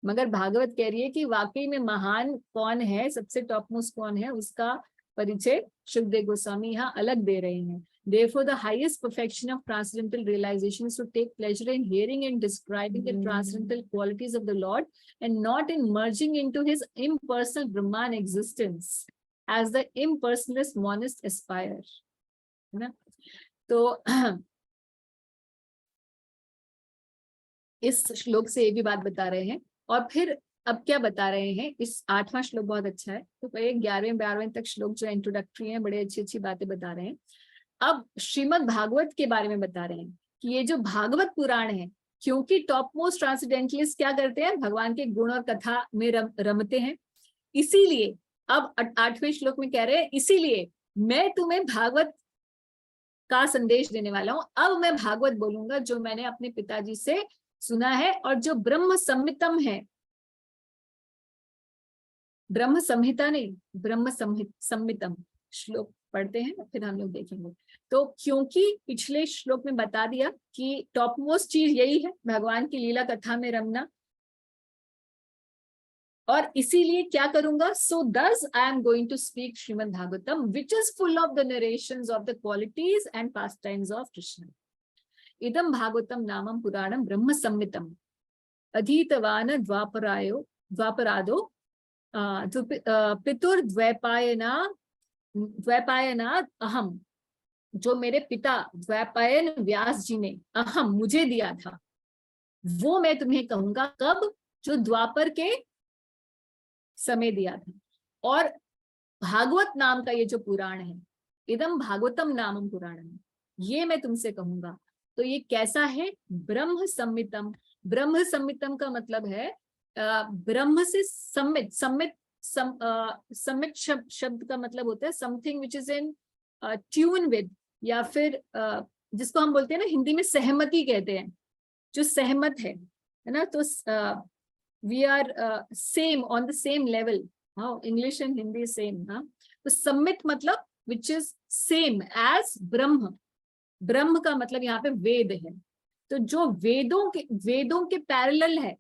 मगर भागवत कह रही है कि वाकई में महान कौन है, सबसे टॉप मोस्ट कौन है, उसका परिचय शुकदेव गोस्वामी यहाँ अलग दे रहे हैं। Therefore, the highest perfection of transcendental realization is to take pleasure in hearing and describing the transcendental qualities of the Lord and not in merging into his impersonal Brahman existence as the impersonalist monists aspire. है ना? तो इस श्लोक से ये भी बात बता रहे हैं। और फिर अब क्या बता रहे हैं, इस 8वां श्लोक बहुत अच्छा है, तो 11वें 12वें तक श्लोक जो इंट्रोडक्टरी है, बड़े अच्छी अच्छी बातें बता रहे हैं। अब श्रीमद् भागवत के बारे में बता रहे हैं कि ये जो भागवत पुराण है, क्योंकि टॉप मोस्ट ट्रांसेंडेंटलिस्ट क्या करते हैं, भगवान के गुण और कथा में रमते हैं, इसीलिए अब 8वें श्लोक में कह रहे हैं, इसीलिए मैं तुम्हें भागवत का संदेश देने वाला हूं। अब मैं भागवत बोलूंगा जो मैंने अपने पिताजी से सुना है और जो ब्रह्म संहितम है, ब्रह्म संहिता नहीं, ब्रह्म संहितम श्लोक पढ़ते हैं फिर हम लोग देखेंगे। तो क्योंकि पिछले श्लोक में बता दिया कि टॉप मोस्ट चीज यही है, भगवान की लीला कथा में रमना, और इसीलिए क्या करूंगा, so thus I am going to speak Srimad Bhagavatam which is full of the narrations of the qualities and pastimes of Krishna. इदम भागवतम नामम पुराणम ब्रह्म संहितम अधीतवान द्वापरादो द्वैपायनात् अहम, जो मेरे पिता द्वैपायन व्यास जी ने अहम मुझे दिया था, वो मैं तुम्हें कहूंगा कब, जो द्वापर के समय दिया था। और भागवत नाम का ये जो पुराण है, इदम भागवतम नामम पुराणम, ये मैं तुमसे कहूंगा। तो ये कैसा है, ब्रह्म संहितम। ब्रह्म संहितम का मतलब है ब्रह्म से सम्मित। सम्मित शब्द का मतलब होता है something which is in tune with, या फिर जिसको हम बोलते हैं ना हिंदी में सहमति कहते हैं, जो सहमत है ना। तो we are same on the same level. हाँ, English and Hindi same. हाँ, तो सम्मित मतलब which is same as ब्रह्म। ब्रह्म का मतलब यहाँ पे वेद है, तो जो वेदों के पैरेलल है,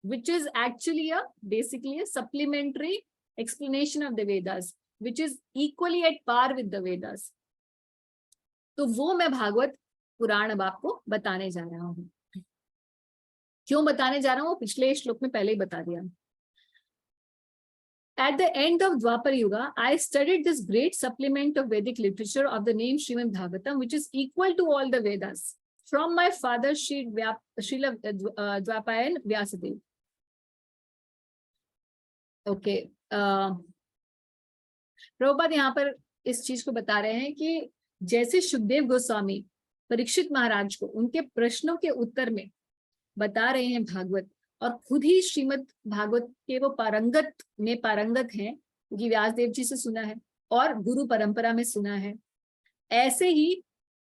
which is actually basically a supplementary explanation of the Vedas, which is equally at par with the Vedas. तो वो मैं भागवत पुराण अब आपको बताने जा रहा हूँ। क्यों बताने जा रहा हूँ, पिछले श्लोक में पहले ही बता दिया। At the end of Dwapar Yuga, I studied this great supplement of Vedic literature of the name Srimad Bhagavatam, which is equal to all the Vedas, from my father Srila Dwapayan Vyasadeva. Okay. Prabhupada यहाँ पर इस चीज को बता रहे हैं कि जैसे शुकदेव गोस्वामी परीक्षित महाराज को उनके प्रश्नों के उत्तर में बता रहे हैं भागवत, और खुद ही श्रीमद् भागवत के वो पारंगत हैं, क्योंकि व्यासदेव जी से सुना है और गुरु परंपरा में सुना है। ऐसे ही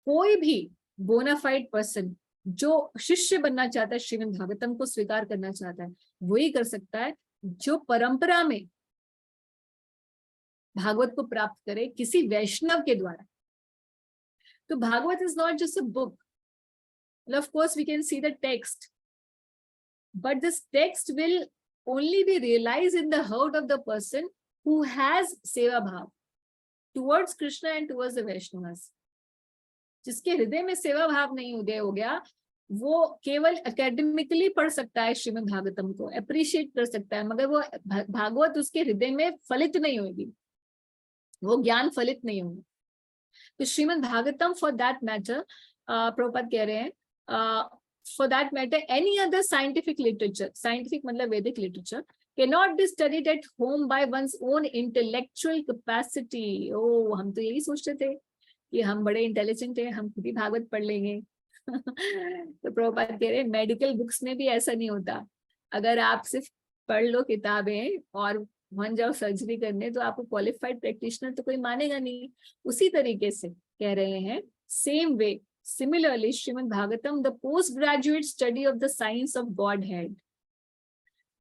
कोई भी बोनाफाइड पर्सन जो शिष्य बनना चाहता है, श्रीमद् भागवतम को स्वीकार करना चाहता है, वही कर सकता है जो परंपरा में भागवत को प्राप्त करे किसी वैष्णव के द्वारा। तो Bhagavat is not just a book. Of course we can see the text, but this text will only be realized in the heart of the person who has seva bhav towards Krishna and towards the Vaishnavas. जिसके हृदय में सेवा भाव नहीं उदय हो गया, वो केवल एकेडमिकली पढ़ सकता है श्रीमद् भागवतम को, अप्रिशिएट कर सकता है, मगर वो भागवत उसके हृदय में फलित नहीं होगी, वो ज्ञान फलित नहीं होगा। तो Shrimad Bhagavatam for that matter, Prabhupada कह रहे हैं, for that matter any other scientific literature, scientific मतलब Vedic literature, cannot be studied at home by one's own intellectual capacity. Oh, हम तो यही सोचते थे कि हम बड़े इंटेलिजेंट हैं, हम खुद ही भागवत पढ़ लेंगे। तो प्रभुपाद कह रहे हैं मेडिकल बुक्स में भी ऐसा नहीं होता। अगर आप सिर्फ पढ़ लो किताबें और वहां जाओ सर्जरी करने, तो आपको क्वालिफाइड प्रैक्टिशनर तो कोई मानेगा नहीं। उसी तरीके से कह रहे हैं, same way similarly Srimad Bhagavatam, the postgraduate study of the science of Godhead.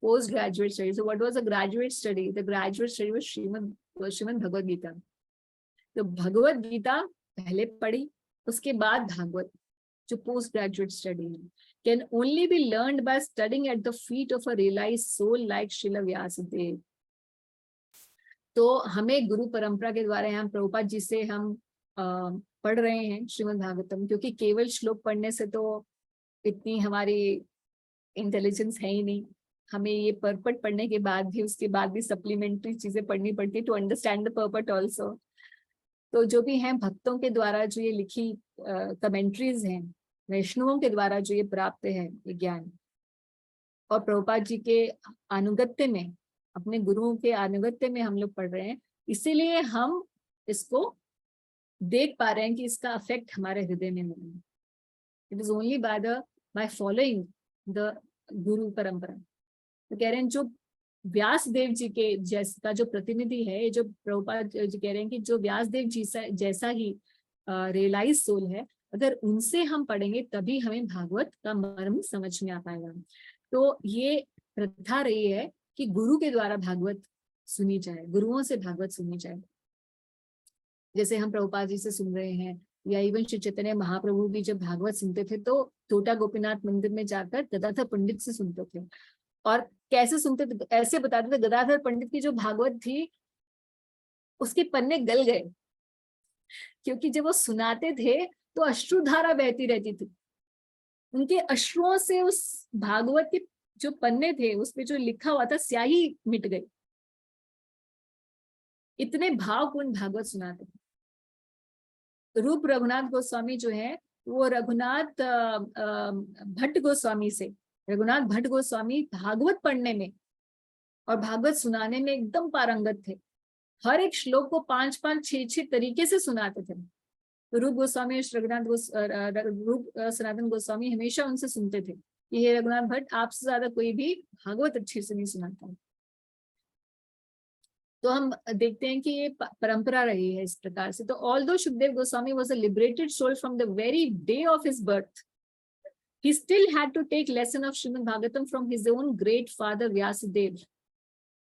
Postgraduate study. So what was a graduate study? The graduate study was Srimad Bhagavad Gita. तो भगवद गीता पहले पढ़ी, उसके बाद भागवत, जो पोस्ट ग्रेजुएट स्टडी है, can only be learned by studying at the feet of a realized soul like Srila Vyasadeva. तो हमें गुरु परंपरा के द्वारा हम प्रभुपाद जी से हम पढ़ रहे हैं श्रीमद् भागवतम, क्योंकि केवल श्लोक पढ़ने से तो इतनी हमारी इंटेलिजेंस है ही नहीं, हमें ये पर्पट पढ़ने के बाद भी, उसके बाद भी सप्लीमेंट्री चीजें पढ़नी पड़ती है to understand the purport also. तो जो भी हैं भक्तों के द्वारा जो ये लिखी कमेंट्रीज हैं, वैष्णवों के द्वारा जो ये प्राप्त है ये ज्ञान, और प्रभुपाद जी के अनुगत्य में, अपने गुरुओं के अनुगत्य में हम लोग पढ़ रहे हैं, इसीलिए हम इसको देख पा रहे हैं कि इसका इफेक्ट हमारे हृदय में नहीं है। It is only by following the गुरु परंपरा। तो कह रहे हैं जो व्यास देव जी के जैसा जो प्रतिनिधि है, जो प्रभुपाद जी कह रहे हैं कि जो व्यास देव जी जैसा ही रियलाइज सोल है, अगर उनसे हम पढ़ेंगे तभी हमें भागवत का मर्म समझ में आ पाएगा। तो ये प्रथा रही है कि गुरु के द्वारा भागवत सुनी जाए, गुरुओं से भागवत सुनी जाए। जैसे हम प्रभुपाद जी से सुन रहे हैं, या इवन श्री चैतन्य महाप्रभु भी जब भागवत सुनते थे तो टोटा गोपीनाथ मंदिर में जाकर गदाधर पंडित से सुनते थे। और कैसे सुनते थे? ऐसे बताते थे, गदाधर पंडित की जो भागवत थी उसके पन्ने गल गए, क्योंकि जब वो सुनाते थे तो अश्रुधारा बहती रहती थी। उनके अश्रुओं से उस भागवत के जो पन्ने थे उस पे जो लिखा हुआ था स्याही मिट गई। इतने भावपूर्ण भागवत सुनाते थे। रूप रघुनाथ गोस्वामी जो है वो रघुनाथ भट्ट गोस्वामी से, रघुनाथ भट्ट गोस्वामी भागवत पढ़ने में और भागवत सुनाने में एकदम पारंगत थे। हर एक श्लोक को 5-5, 6-6 तरीके से सुनाते थे। तो रूप गोस्वामी, रूप सनातन गोस्वामी हमेशा उनसे सुनते थे कि हे रघुनाथ भट्ट, आपसे ज्यादा कोई भी भागवत अच्छे से नहीं सुनाता। तो हम देखते हैं कि ये परंपरा रही है इस प्रकार से। तो although Sukhdev Goswami was a liberated soul from the very day of his birth, he still had to take lesson of Srimad Bhagavatam from his own great father Vyasadeva.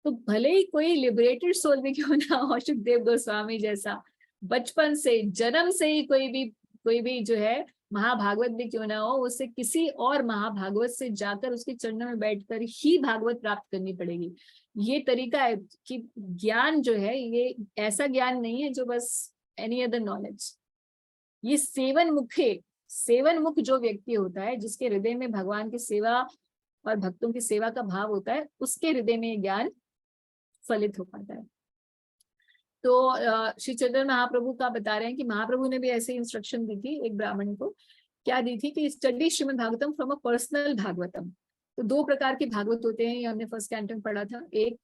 तो भले ही कोई लिबरेटेड सोल भी क्यों ना हो, सुखदेव गोस्वामी जैसा, बचपन से, जन्म से ही कोई भी जो है महाभागवत भी क्यों ना हो, उसे किसी और महाभागवत से जाकर उसके चरणों में बैठकर ही भागवत प्राप्त करनी पड़ेगी। ये तरीका है कि ज्ञान जो है ये ऐसा ज्ञान नहीं है जो बस एनी अदर नॉलेज। ये सेवन मुख जो व्यक्ति होता है, जिसके हृदय में भगवान की सेवा और भक्तों की सेवा का भाव होता है, उसके हृदय में ज्ञान फलित हो पाता है। तो श्री चैतन्य महाप्रभु का बता रहे हैं कि महाप्रभु ने भी ऐसे इंस्ट्रक्शन दी थी एक ब्राह्मण को। क्या दी थी? कि study Shrimad Bhagavatam from a personal Bhagavatam. तो 2 प्रकार के भागवत होते हैं, ये हमने फर्स्ट कैंटो में पढ़ा था। एक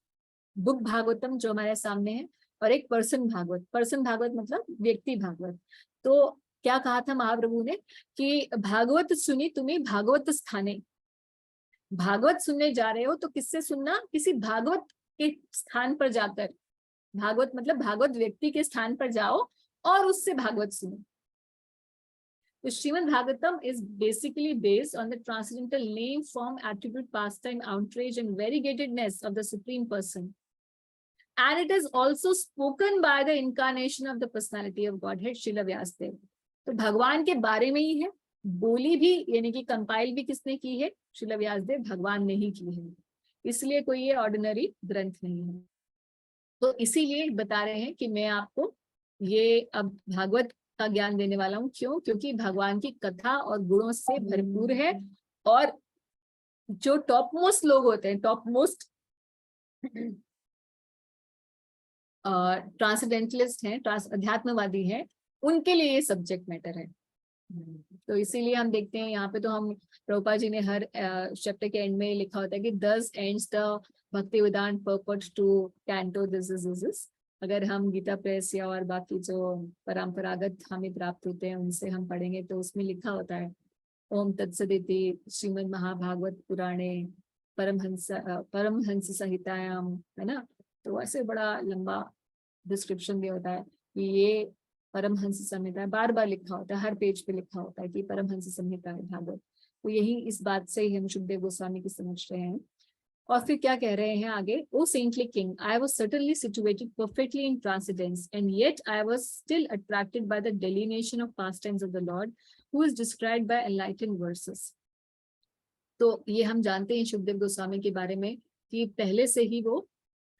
बुक भागवतम जो हमारे सामने है, और एक पर्सन भागवत। पर्सन भागवत मतलब व्यक्ति भागवत। तो क्या कहा था महाप्रभु ने कि भागवत सुनी तुम्हें भागवत स्थाने। भागवत सुनने जा रहे हो तो किससे सुनना? किसी भागवत के स्थान पर जाकर। भागवत मतलब भागवत व्यक्ति के स्थान पर जाओ और उससे भागवत सुनो। तो Shrimad Bhagavatam is basically based on the transcendental name, form, attribute, pastime, outrage and variegatedness of the Supreme Person. And it is also spoken by the incarnation of the personality of Godhead, Srila Vyasadeva. तो भगवान के बारे में ही है, बोली भी यानी कि कंपाइल भी किसने की है? श्रील व्यासदेव भगवान ने ही की है। इसलिए कोई ये ऑर्डिनरी ग्रंथ नहीं है। तो इसीलिए बता रहे हैं कि मैं आपको ये अब भागवत का ज्ञान देने वाला हूँ। क्यों? क्योंकि भगवान की कथा और गुणों से भरपूर है, और जो टॉप मोस्ट लोग होते हैं, टॉप मोस्ट ट्रांसेंडेंटलिस्ट हैं, अध्यात्मवादी हैं, उनके लिए ये सब्जेक्ट मैटर है। तो इसीलिए हम देखते हैं यहाँ पे, तो हम प्रभुपाद जी ने हर चैप्टर के एंड में लिखा होता है कि thus ends the भक्ति वेदांत purport to canto this is। अगर हम गीता प्रेस या और बाकी जो परंपरागत हमें प्राप्त होते हैं उनसे हम पढ़ेंगे तो उसमें लिखा होता है ओम तत्सदिति श्रीमद् महाभागवत पुराणे परमहंस संहितायाम, है ना। तो ऐसे बड़ा लंबा डिस्क्रिप्शन भी होता है कि ये परमहंस संहिता है, बार बार लिखा होता है, हर पेज पे लिखा होता है कि परमहंस संहिता है भागवत। तो यही इस बात से ही हम सुखदेव गोस्वामी की समझ रहे हैं। और फिर क्या कह रहे हैं आगे? O saintly king, I was certainly situated perfectly in transcendence and yet I was still attracted by the delineation of pastimes of the lord who is described by enlightened verses. तो ये हम जानते हैं सुखदेव गोस्वामी के बारे में कि पहले से ही वो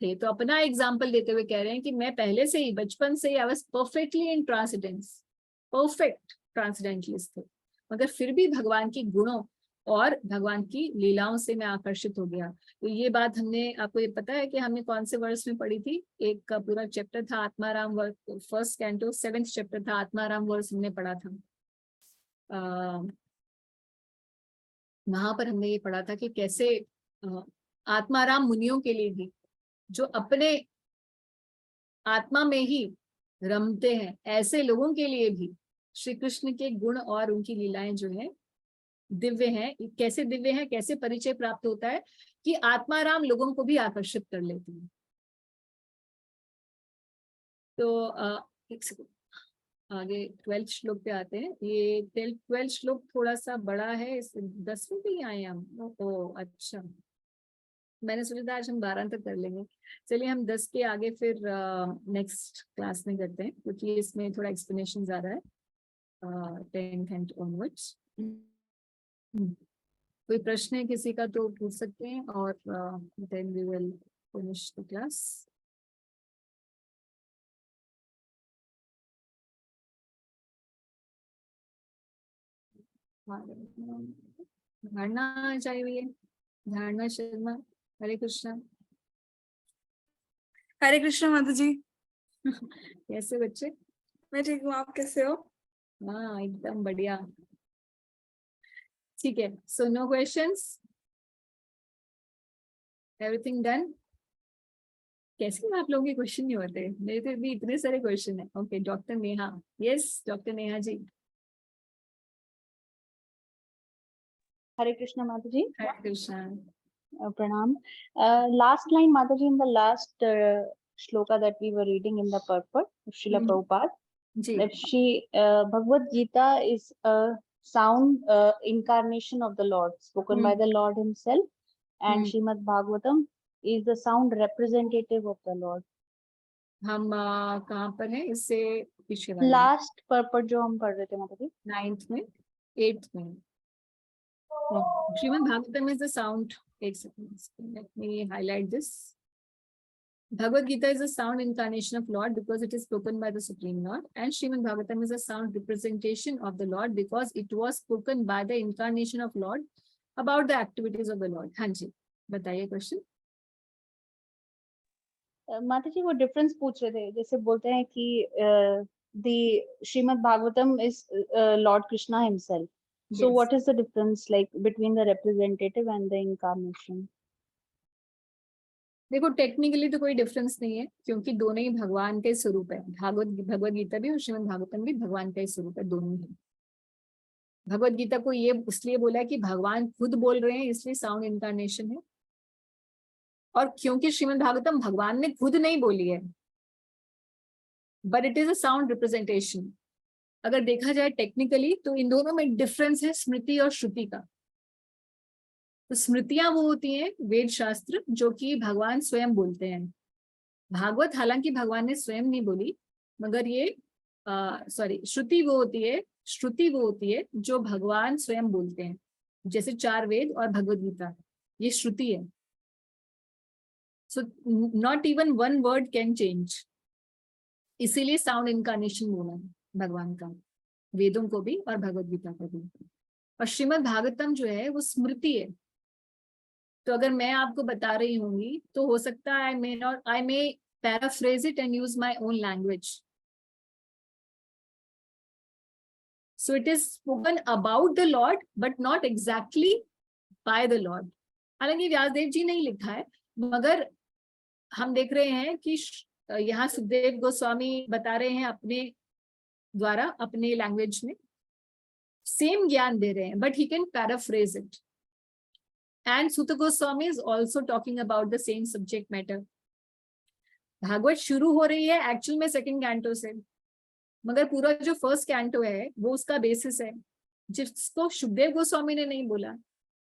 थे। तो अपना एग्जाम्पल देते हुए कह रहे हैं कि मैं पहले से ही, बचपन से ही I was perfectly in transcendence, perfect transcendentalist थे, मगर फिर भी भगवान की गुणों और भगवान की लीलाओं से मैं आकर्षित हो गया। तो ये बात हमने, आपको ये पता है कि हमने कौन से वर्ष में पढ़ी थी? एक का पूरा चैप्टर था Atmarama verse, first canto 7th chapter था आत्माराम वर्स, हमने पढ़ा था। वहां पर हमने ये पढ़ा था कि कैसे आत्माराम मुनियों के लिए भी, जो अपने आत्मा में ही रमते हैं, ऐसे लोगों के लिए भी श्री कृष्ण के गुण और उनकी लीलाएं जो है दिव्य हैं। कैसे दिव्य है, कैसे परिचय प्राप्त होता है कि आत्माराम लोगों को भी आकर्षित कर लेती है। तो एक सेकंड, आगे 12th श्लोक पे आते हैं। ये 12th श्लोक थोड़ा सा बड़ा है, 10वीं पे ही आए हम। ओ अच्छा, मैंने सोचा था आज हम 12 तक कर लेंगे। चलिए हम 10 के आगे फिर नेक्स्ट क्लास में करते हैं, क्योंकि इसमें थोड़ा एक्सप्लेनेशन ज्यादा है 10th एंड ऑनवर्ड्स। कोई प्रश्न है किसी का तो पूछ सकते हैं, और then we will finish the class. धारणा चाहिए, धारणा शर्मा। हरे कृष्णा। हरे कृष्ण माता जी। कैसे बच्चे? मैं ठीक हूँ, आप कैसे हो? हाँ एकदम बढ़िया। ठीक है, so no questions, everything done. कैसे आप लोगों के क्वेश्चन नहीं होते? मेरे तो भी इतने सारे क्वेश्चन है। Okay, doctor Neha. Yes doctor Neha ji. Hare Krishna माता जी। हरे Krishna. Pranam. Last line, Mataji, in the last shloka that we were reading in the purport of Srila Prabhupada, ji that Bhagavad Gita is a sound incarnation of the Lord, spoken by the Lord himself, and Srimad Bhagavatam is the sound representative of the Lord. हम कहाँ पर हैं? इससे पीछे वाले Last purport जो हम पढ़ रहे थे माताजी, 9th में 8th में। Srimad Bhagavatam is the sound. एक second, let me highlight this. Bhagavad Gita is a sound incarnation of Lord because it is spoken by the Supreme Lord, and Srimad Bhagavatam is a sound representation of the Lord because it was spoken by the incarnation of Lord about the activities of the Lord. हाँ जी, बताइए question. माताजी वो difference पूछ रहे थे, जैसे बोलते हैं कि the Srimad Bhagavatam is Lord Krishna himself. So Yes. what is the difference like between the representative and the incarnation? देखो टेक्निकली तो कोई डिफरेंस नहीं है, क्योंकि दोनों ही भगवान के स्वरूप है। भगवद गीता भी और श्रीमद् भागवतम भी भगवान का ही स्वरूप है, दोनों ही। भगवद गीता को ये इसलिए बोला कि भगवान खुद बोल रहे हैं, इसलिए साउंड इनकारनेशन है। और क्योंकि श्रीमद् भागवतम भगवान ने खुद नहीं बोली है, but it is a sound representation. अगर देखा जाए टेक्निकली तो इन दोनों में डिफरेंस है स्मृति और श्रुति का। तो स्मृतियां वो होती हैं वेद शास्त्र, जो कि भगवान स्वयं बोलते हैं। भागवत हालांकि भगवान ने स्वयं नहीं बोली, मगर ये श्रुति वो होती है जो भगवान स्वयं बोलते हैं। जैसे 4 वेद और भगवद गीता, ये श्रुति है। So not even 1 word can change, इसीलिए साउंड इनकारनेशन बोला है भगवान का, वेदों को भी और भगवद गीता को भी। और श्रीमद् भागवतम जो है वो स्मृति है। तो अगर मैं आपको बता रही होंगी तो हो सकता है आई मे paraphrase it and use my own language. So it is spoken about the Lord but not exactly by the Lord. हालांकि व्यासदेव जी नहीं लिखा है, मगर हम देख रहे हैं कि यहाँ सुखदेव गोस्वामी बता रहे हैं अपने द्वारा, अपने लैंग्वेज में सेम ज्ञान दे रहे हैं, but he can paraphrase it. And Sutta Goswami is also talking about the same subject matter. Bhagavat शुरू हो रही है एक्चुअल में 2nd कैंटो से, मगर पूरा जो 1st कैंटो है वो उसका बेसिस है, जिसको सुखदेव गोस्वामी ने नहीं बोला,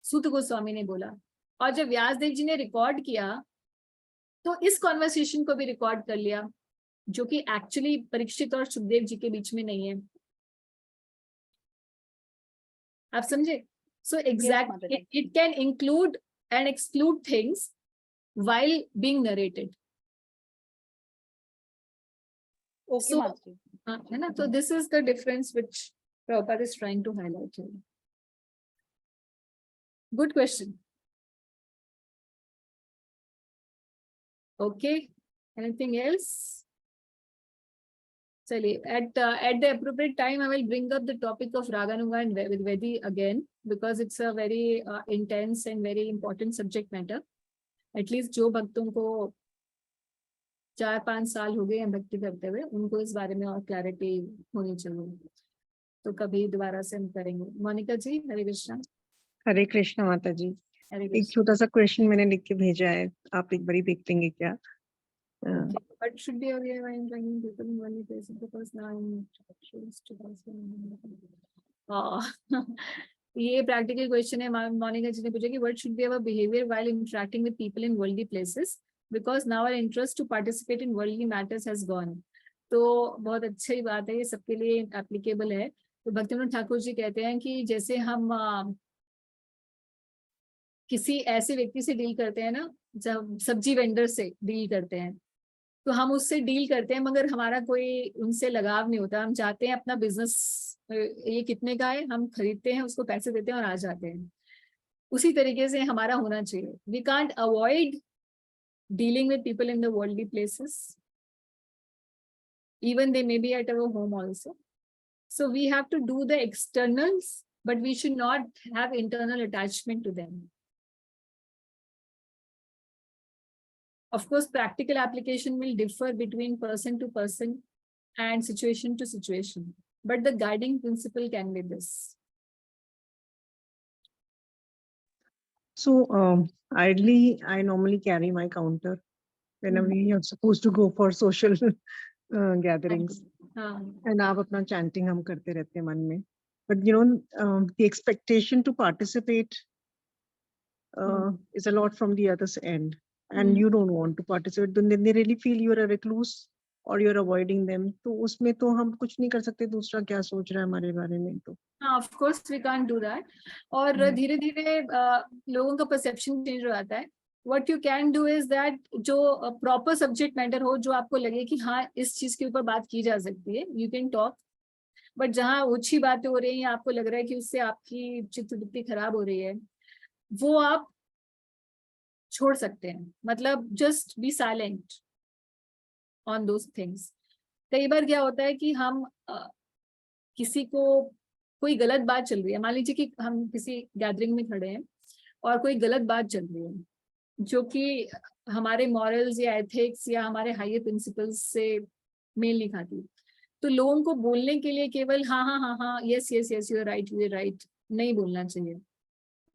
सूत गोस्वामी ने बोला। और जब व्यासदेव जी ने रिकॉर्ड किया तो इस कॉन्वर्सेशन को भी रिकॉर्ड कर लिया, जो कि एक्चुअली परीक्षित और सुखदेव जी के बीच में नहीं है। आप समझे? So exact it can include and exclude things while being narrated. Okay, Master. है ना? तो this is the difference which Prabhupada is trying to highlight here. Good question. Okay. Anything else? चलिए, at the appropriate time I will bring up the topic of Raganuga and Vedi again, because it's a very intense and very important subject matter. At least जो भक्तों को 4-5 साल हो गए हैं भक्ति करते हुए, उनको इस बारे में और क्लैरिटी होनी चाहिए, तो कभी दोबारा से हम करेंगे। मोनिका जी, हरे कृष्णा। हरे कृष्णा माता जी। हरे एक कृष्णा। छोटा सा क्वेश्चन मैंने लिख के भेजा है, आप एक बारी देख लेंगे क्या? But should be aware when training people in one place because now I'm ये प्रैक्टिकल क्वेश्चन है। मोनिका जी ने पूछा कि what should be our behavior while interacting with people in worldly places because now our interest to participate in worldly matters has gone। तो बहुत अच्छी बात है, ये सबके लिए एप्लीकेबल है। तो भक्तिविनोद ठाकुर जी कहते हैं कि जैसे हम किसी ऐसे व्यक्ति से डील करते हैं ना, जब सब्जी वेंडर से डील करते हैं, तो हम उससे डील करते हैं मगर हमारा कोई उनसे लगाव नहीं होता। हम जाते हैं अपना बिजनेस, ये कितने का है, हम खरीदते हैं, उसको पैसे देते हैं और आ जाते हैं। उसी तरीके से हमारा होना चाहिए। We can't avoid dealing with people in the worldly places, even they may be at our home also. So we have to do the externals, but we should not have internal attachment to them. Of course, practical application will differ between person to person and situation to situation, but the guiding principle can be this. So ideally, I normally carry my counter whenever we are supposed to go for social gatherings. And आप अपना chanting हम करते रहते हैं मन में. But you know, the expectation to participate is a lot from the other's end. And you don't want to participate, then they really feel you're a recluse or you're avoiding them. तो उसमें तो हम कुछ नहीं कर सकते, दूसरा क्या सोच रहा है हमारे बारे में तो. Of course we can't do that. और धीरे धीरे लोगों का perception change हो जाता है. What you can do is that जो proper subject matter हो, जो आपको लगे कि हाँ इस चीज के ऊपर बात की जा सकती है, you can talk. But जहाँ ओछी बातें हो रही हैं, आपको लग रहा है कि उससे आपकी चित्तवृत्ति खराब हो रही है, वो आप छोड़ सकते हैं। मतलब just be silent on those things. कई बार क्या होता है कि हम किसी को कोई गलत बात चल रही है, मान लीजिए कि हम किसी गैदरिंग में खड़े हैं और कोई गलत बात चल रही है जो कि हमारे मॉरल्स या एथिक्स या हमारे हायर प्रिंसिपल्स से मेल नहीं खाती, तो लोगों को बोलने के लिए केवल हाँ हाँ हाँ हाँ yes yes yes you are right नहीं बोलना चाहिए।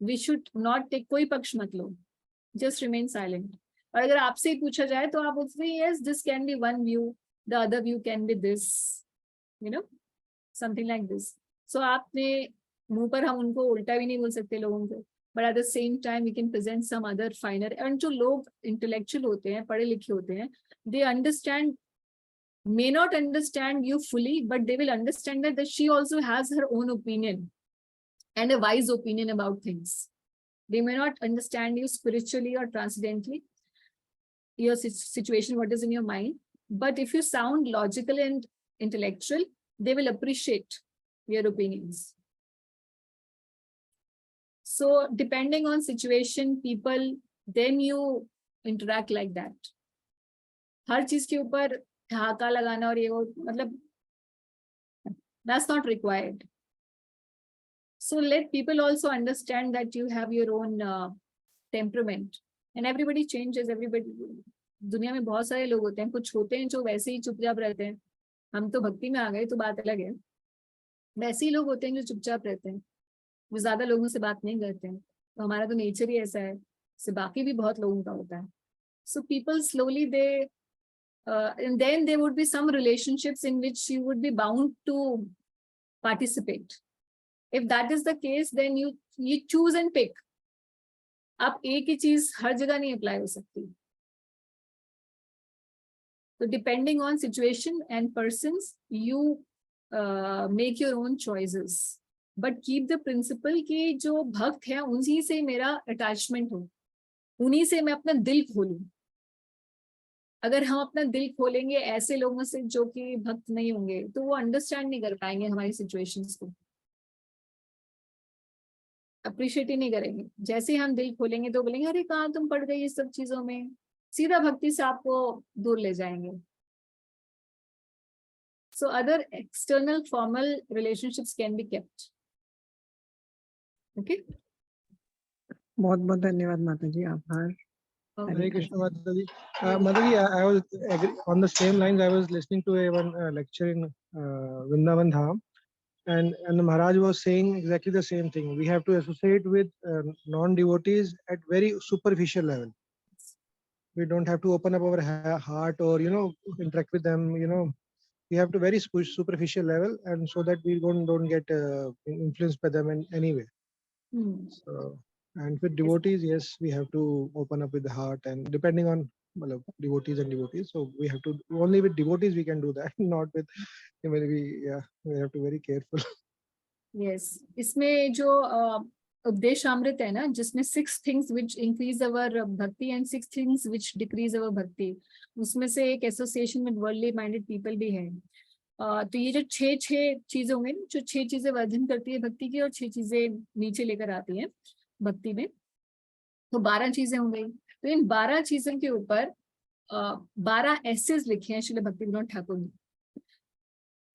वी शुड नॉट टेक, कोई पक्ष मत लो, जस्ट रिमेन साइलेंट। और अगर आपसे ही पूछा जाए तो आप बोलते हैं yes this can be one view, the other view can be this, you know, something like this. So आपने मुंह पर हम उनको उल्टा भी नहीं बोल सकते लोगों को, but at the same time we can present some other finer. And जो लोग intellectual होते हैं, पढ़े लिखे होते हैं, they understand, may not understand you fully, but they will understand that she also has her own opinion and a wise opinion about things. They may not understand you spiritually or transcendently, your situation, what is in your mind, but if you sound logical and intellectual, they will appreciate your opinions. So depending on situation, people, then you interact like that. हर चीज के ऊपर ठहाका लगाना और ये वो, मतलब that's not required. So let people also understand that you have your own temperament and everybody changes. Everybody, दुनिया में बहुत सारे लोग होते हैं, कुछ होते हैं जो वैसे ही चुपचाप रहते हैं, हम तो भक्ति में आ गए तो बात अलग है। वैसे ही लोग होते हैं जो चुपचाप रहते हैं, वो ज्यादा लोगों से बात नहीं करते हैं, तो हमारा तो नेचर ही ऐसा है, से बाकी भी बहुत लोगों का होता है। So people slowly they and then there would be some relationships in which you would be bound to participate. If that is the case, then you choose and pick. आप एक ही चीज हर जगह नहीं अप्लाई हो सकती। So depending on situation and persons, you make your own choices. But keep the principle कि जो भक्त है उन्हीं से मेरा अटैचमेंट हो, उन्हीं से मैं अपना दिल खोलूं। अगर हम अपना दिल खोलेंगे ऐसे लोगों से जो कि भक्त नहीं होंगे, तो वो अंडरस्टैंड नहीं कर पाएंगे हमारी सिचुएशंस को, अप्रिशिएट ही नहीं करेंगे। जैसे हम दिल खोलेंगे तो बोलेंगे अरे कहाँ तुम पड़ गई इस सब चीजों में, सीधा भक्ति से आपको दूर ले जाएंगे। So other external formal relationships can be kept. Okay. बहुत बहुत धन्यवाद माता जी, आभार. Okay. Hare Krishna Mataji. Mataji, I was on the same lines. I was listening to one lecture in Vrindavan Dham, and the Maharaj was saying exactly the same thing. We have to associate with non-devotees at very superficial level. We don't have to open up our heart or interact with them. We have to very superficial level, and so that we don't get influenced by them in any way. So, and with devotees, yes, we have to open up with the heart, and depending on devotees and devotees, so we have to only with devotees we can do that, not with we have to be very careful. Yes, इसमें जो उपदेशामृत है ना, जिसमें 6 things which increase our bhakti and 6 things which decrease our bhakti, उसमें से एक association with worldly minded people भी है. तो ये जो 6 चीजें होंगी, जो 6 चीजें वर्धन करती है भक्ति की और 6 चीजें नीचे लेकर आती हैं भक्ति में, तो 12 चीजें हो गई. तो इन 12 चीजों के ऊपर 12 एसेस लिखे हैं श्रील भक्ति विनोद ठाकुर ने,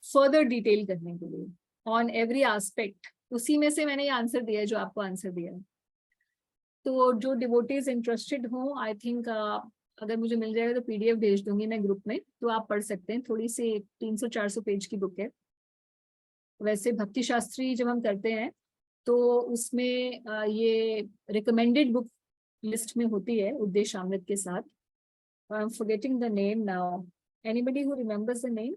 फर्दर डिटेल करने के लिए ऑन एवरी एस्पेक्ट. उसी में से मैंने ये आंसर दिया है जो आपको आंसर दिया है. तो जो डिवोटीज इंटरेस्टेड हो, आई थिंक अगर मुझे मिल जाएगा तो पीडीएफ भेज दूंगी मैं ग्रुप में, तो आप पढ़ सकते हैं. थोड़ी सी 300-400 पेज की बुक है. वैसे भक्ति शास्त्री जब हम करते हैं तो उसमें ये रिकमेंडेड बुक लिस्ट में होती है उपदेशामृत के साथ. I am forgetting the name now. Anybody who remembers the name?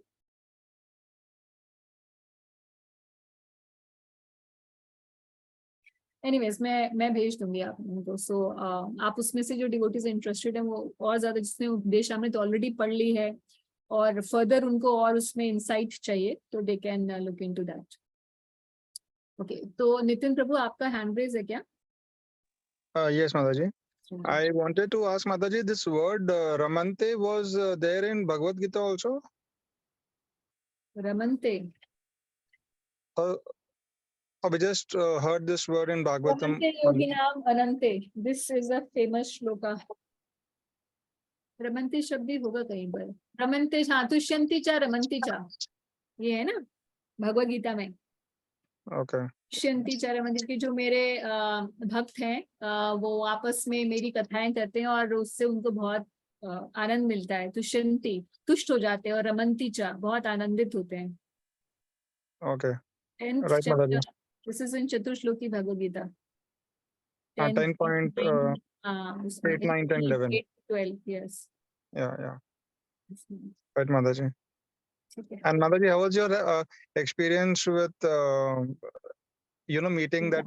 Anyways मैं भेज दूंगी आप उनको. सो आप उसमें से जो डिवोटीज इंटरेस्टेड है वो और ज्यादा, जिसने उपदेशामृत ऑलरेडी पढ़ ली है और फर्दर उनको और उसमें इंसाइट चाहिए, तो they can look into that. Okay, तो नितिन प्रभु आपका हैंड रेज है क्या? Yes, Mataji. I wanted to ask Mataji, this word Ramante was there in Bhagavad Gita also? Ramante. We just heard this word in Bhagavatam. Ramante yoginam anante. This is a famous shloka. रमन्ते शब्द ही होगा कहीं पर. रमन्ते तुष्यन्ति च रमन्ति च, ये है ना भगवद गीता में. Okay. तुष्यन्ति च रमन्ति, कि जो मेरे भक्त हैं वो आपस में मेरी कथाएं करते हैं और उससे उनको बहुत आनंद मिलता है. तुष्यन्ति, तुष्ट हो जाते हैं, और रमन्ति च, बहुत आनंदित होते हैं. Okay. Right, chapter. This is in चतुश्लोकी Bhagavad Gita. 10.8, 9, 10, 11. 8, 12, yes. Yeah. Right, Mataji. Okay. And Mataji, how was your experience with meeting that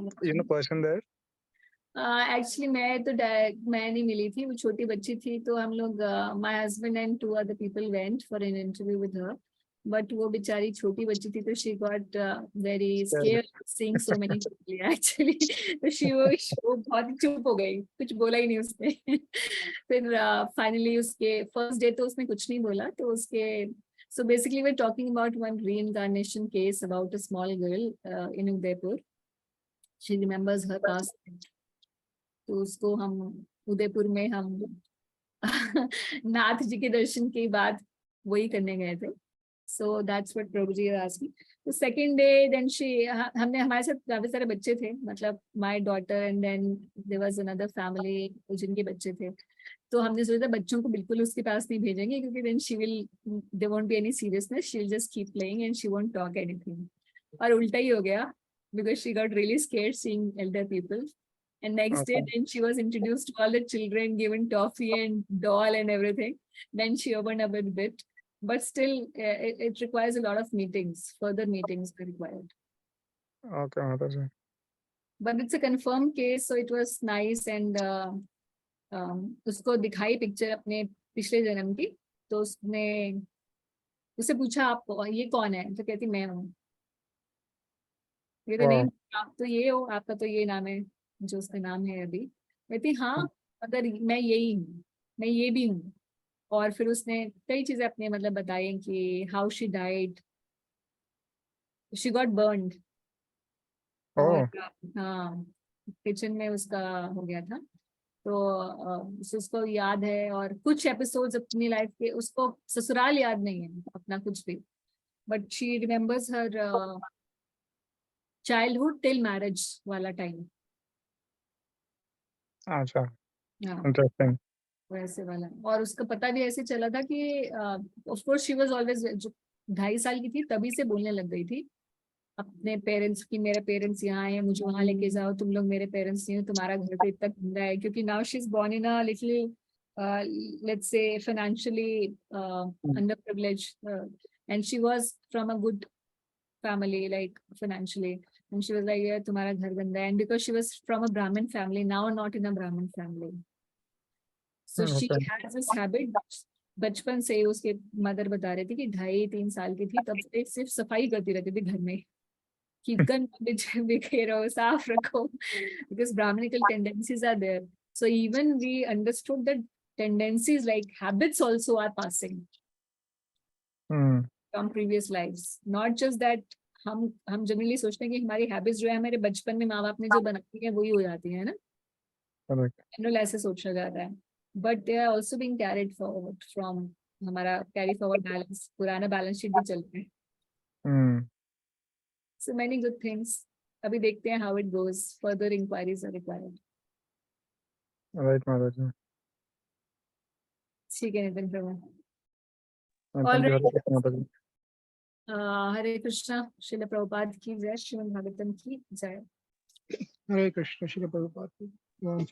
person there? Actually मैं नहीं मिली थी, वो छोटी बच्ची थी. तो हम लोग my husband and 2 other people went for an interview with her. But वो बेचारी छोटी बच्ची थी, तो she got very scared seeing so many people actually. तो वो बहुत चुप हो गई, कुछ बोला ही नहीं उसने. फिर finally उसके first day तो उसने कुछ नहीं बोला. तो उसके so basically we're talking about one reincarnation case about a small girl in Udaipur. She remembers her past. तो उसको हम उदयपुर में हम नाथ जी के दर्शन के बाद वही करने गए थे. So that's what Prabhuji is asking. The second day, then हमने हमारे साथ काफी सारे बच्चे थे, मतलब my daughter and then there was another family जिनके बच्चे थे. तो हमने सोचा बच्चों को बिल्कुल उसके पास नहीं भेजेंगे, क्योंकि then there won't be any seriousness. She'll just keep playing and she won't talk anything. और उल्टा ही हो गया, because she got really scared seeing elder people. And next day, then she was introduced to all the children, given toffee and doll and everything. Then she opened up a bit. But still, it requires a lot of meetings. Further meetings are required. Okay, Mataji. But it's a confirmed case, so it was nice. And उसको दिखाई picture अपने पिछले जन्म की. तो उससे पूछा आप ये कौन है, तो कहती मैं हूँ. ये तो नहीं, आप तो ये हो, आपका तो ये नाम है जो उसका नाम है अभी. कहती हाँ, अगर मैं यही हूँ, मैं ये भी हूँ. और फिर उसने कई चीजें अपने मतलब बताई कि how she died, she got burned. हाँ, किचन में उसका हो गया था. तो उसको याद है, और कुछ एपिसोड्स अपनी लाइफ के, उसको ससुराल याद नहीं है अपना कुछ भी. but she remembers her childhood till marriage wala time. अच्छा, हाँ, इंटरेस्टिंग। वैसे वाला। और उसका पता भी ऐसे चला था कि of course she was always, 2.5 साल की थी तभी से बोलने लग गई थी अपने पेरेंट्स की, मेरे पेरेंट्स यहाँ है, मुझे वहां लेके जाओ, तुम लोग मेरे पेरेंट्स नहीं हो, तुम्हारा घर तो इतना गंदा है, क्योंकि now she is born in a little let's say financially underprivileged, and she was from a good family, like financially, and she was like, yeah, तुम्हारा घर गंदा है, and because she was from a Brahmin family, now not in a Brahmin family, so she Okay. has this habit. बचपन से ही उसके mother बता रहे थे कि 2.5-3 साल की थी तब से सिर्फ सफाई करती रहती थी घर में, कि गंद बिखेरो, साफ रखो, because Brahminical tendencies are there. So even we understood that tendencies like habits also are passing from previous lives. Not just that हम जनरली सोचते हैं कि हमारी हैबिट्स जो है हमारे बचपन में माँ बाप ने जो बनाई है वही हो जाती है ना, जनरल ऐसे सोचा जाता है, but they are also being carried forward from हमारा कैरी फॉरवर्ड बैलेंस, पुराना बैलेंस शीट भी चल रहा है। So many good things. अभी देखते हैं how it goes. Further inquiries are required. Right माताजी। ठीक है Nitin Prabhu. Thank you Alright. माताजी। हरे कृष्णा, श्रील प्रभुपाद की जय, श्रीमद् भागवतम की जय। Hare Krishna, Shri Prabhupada.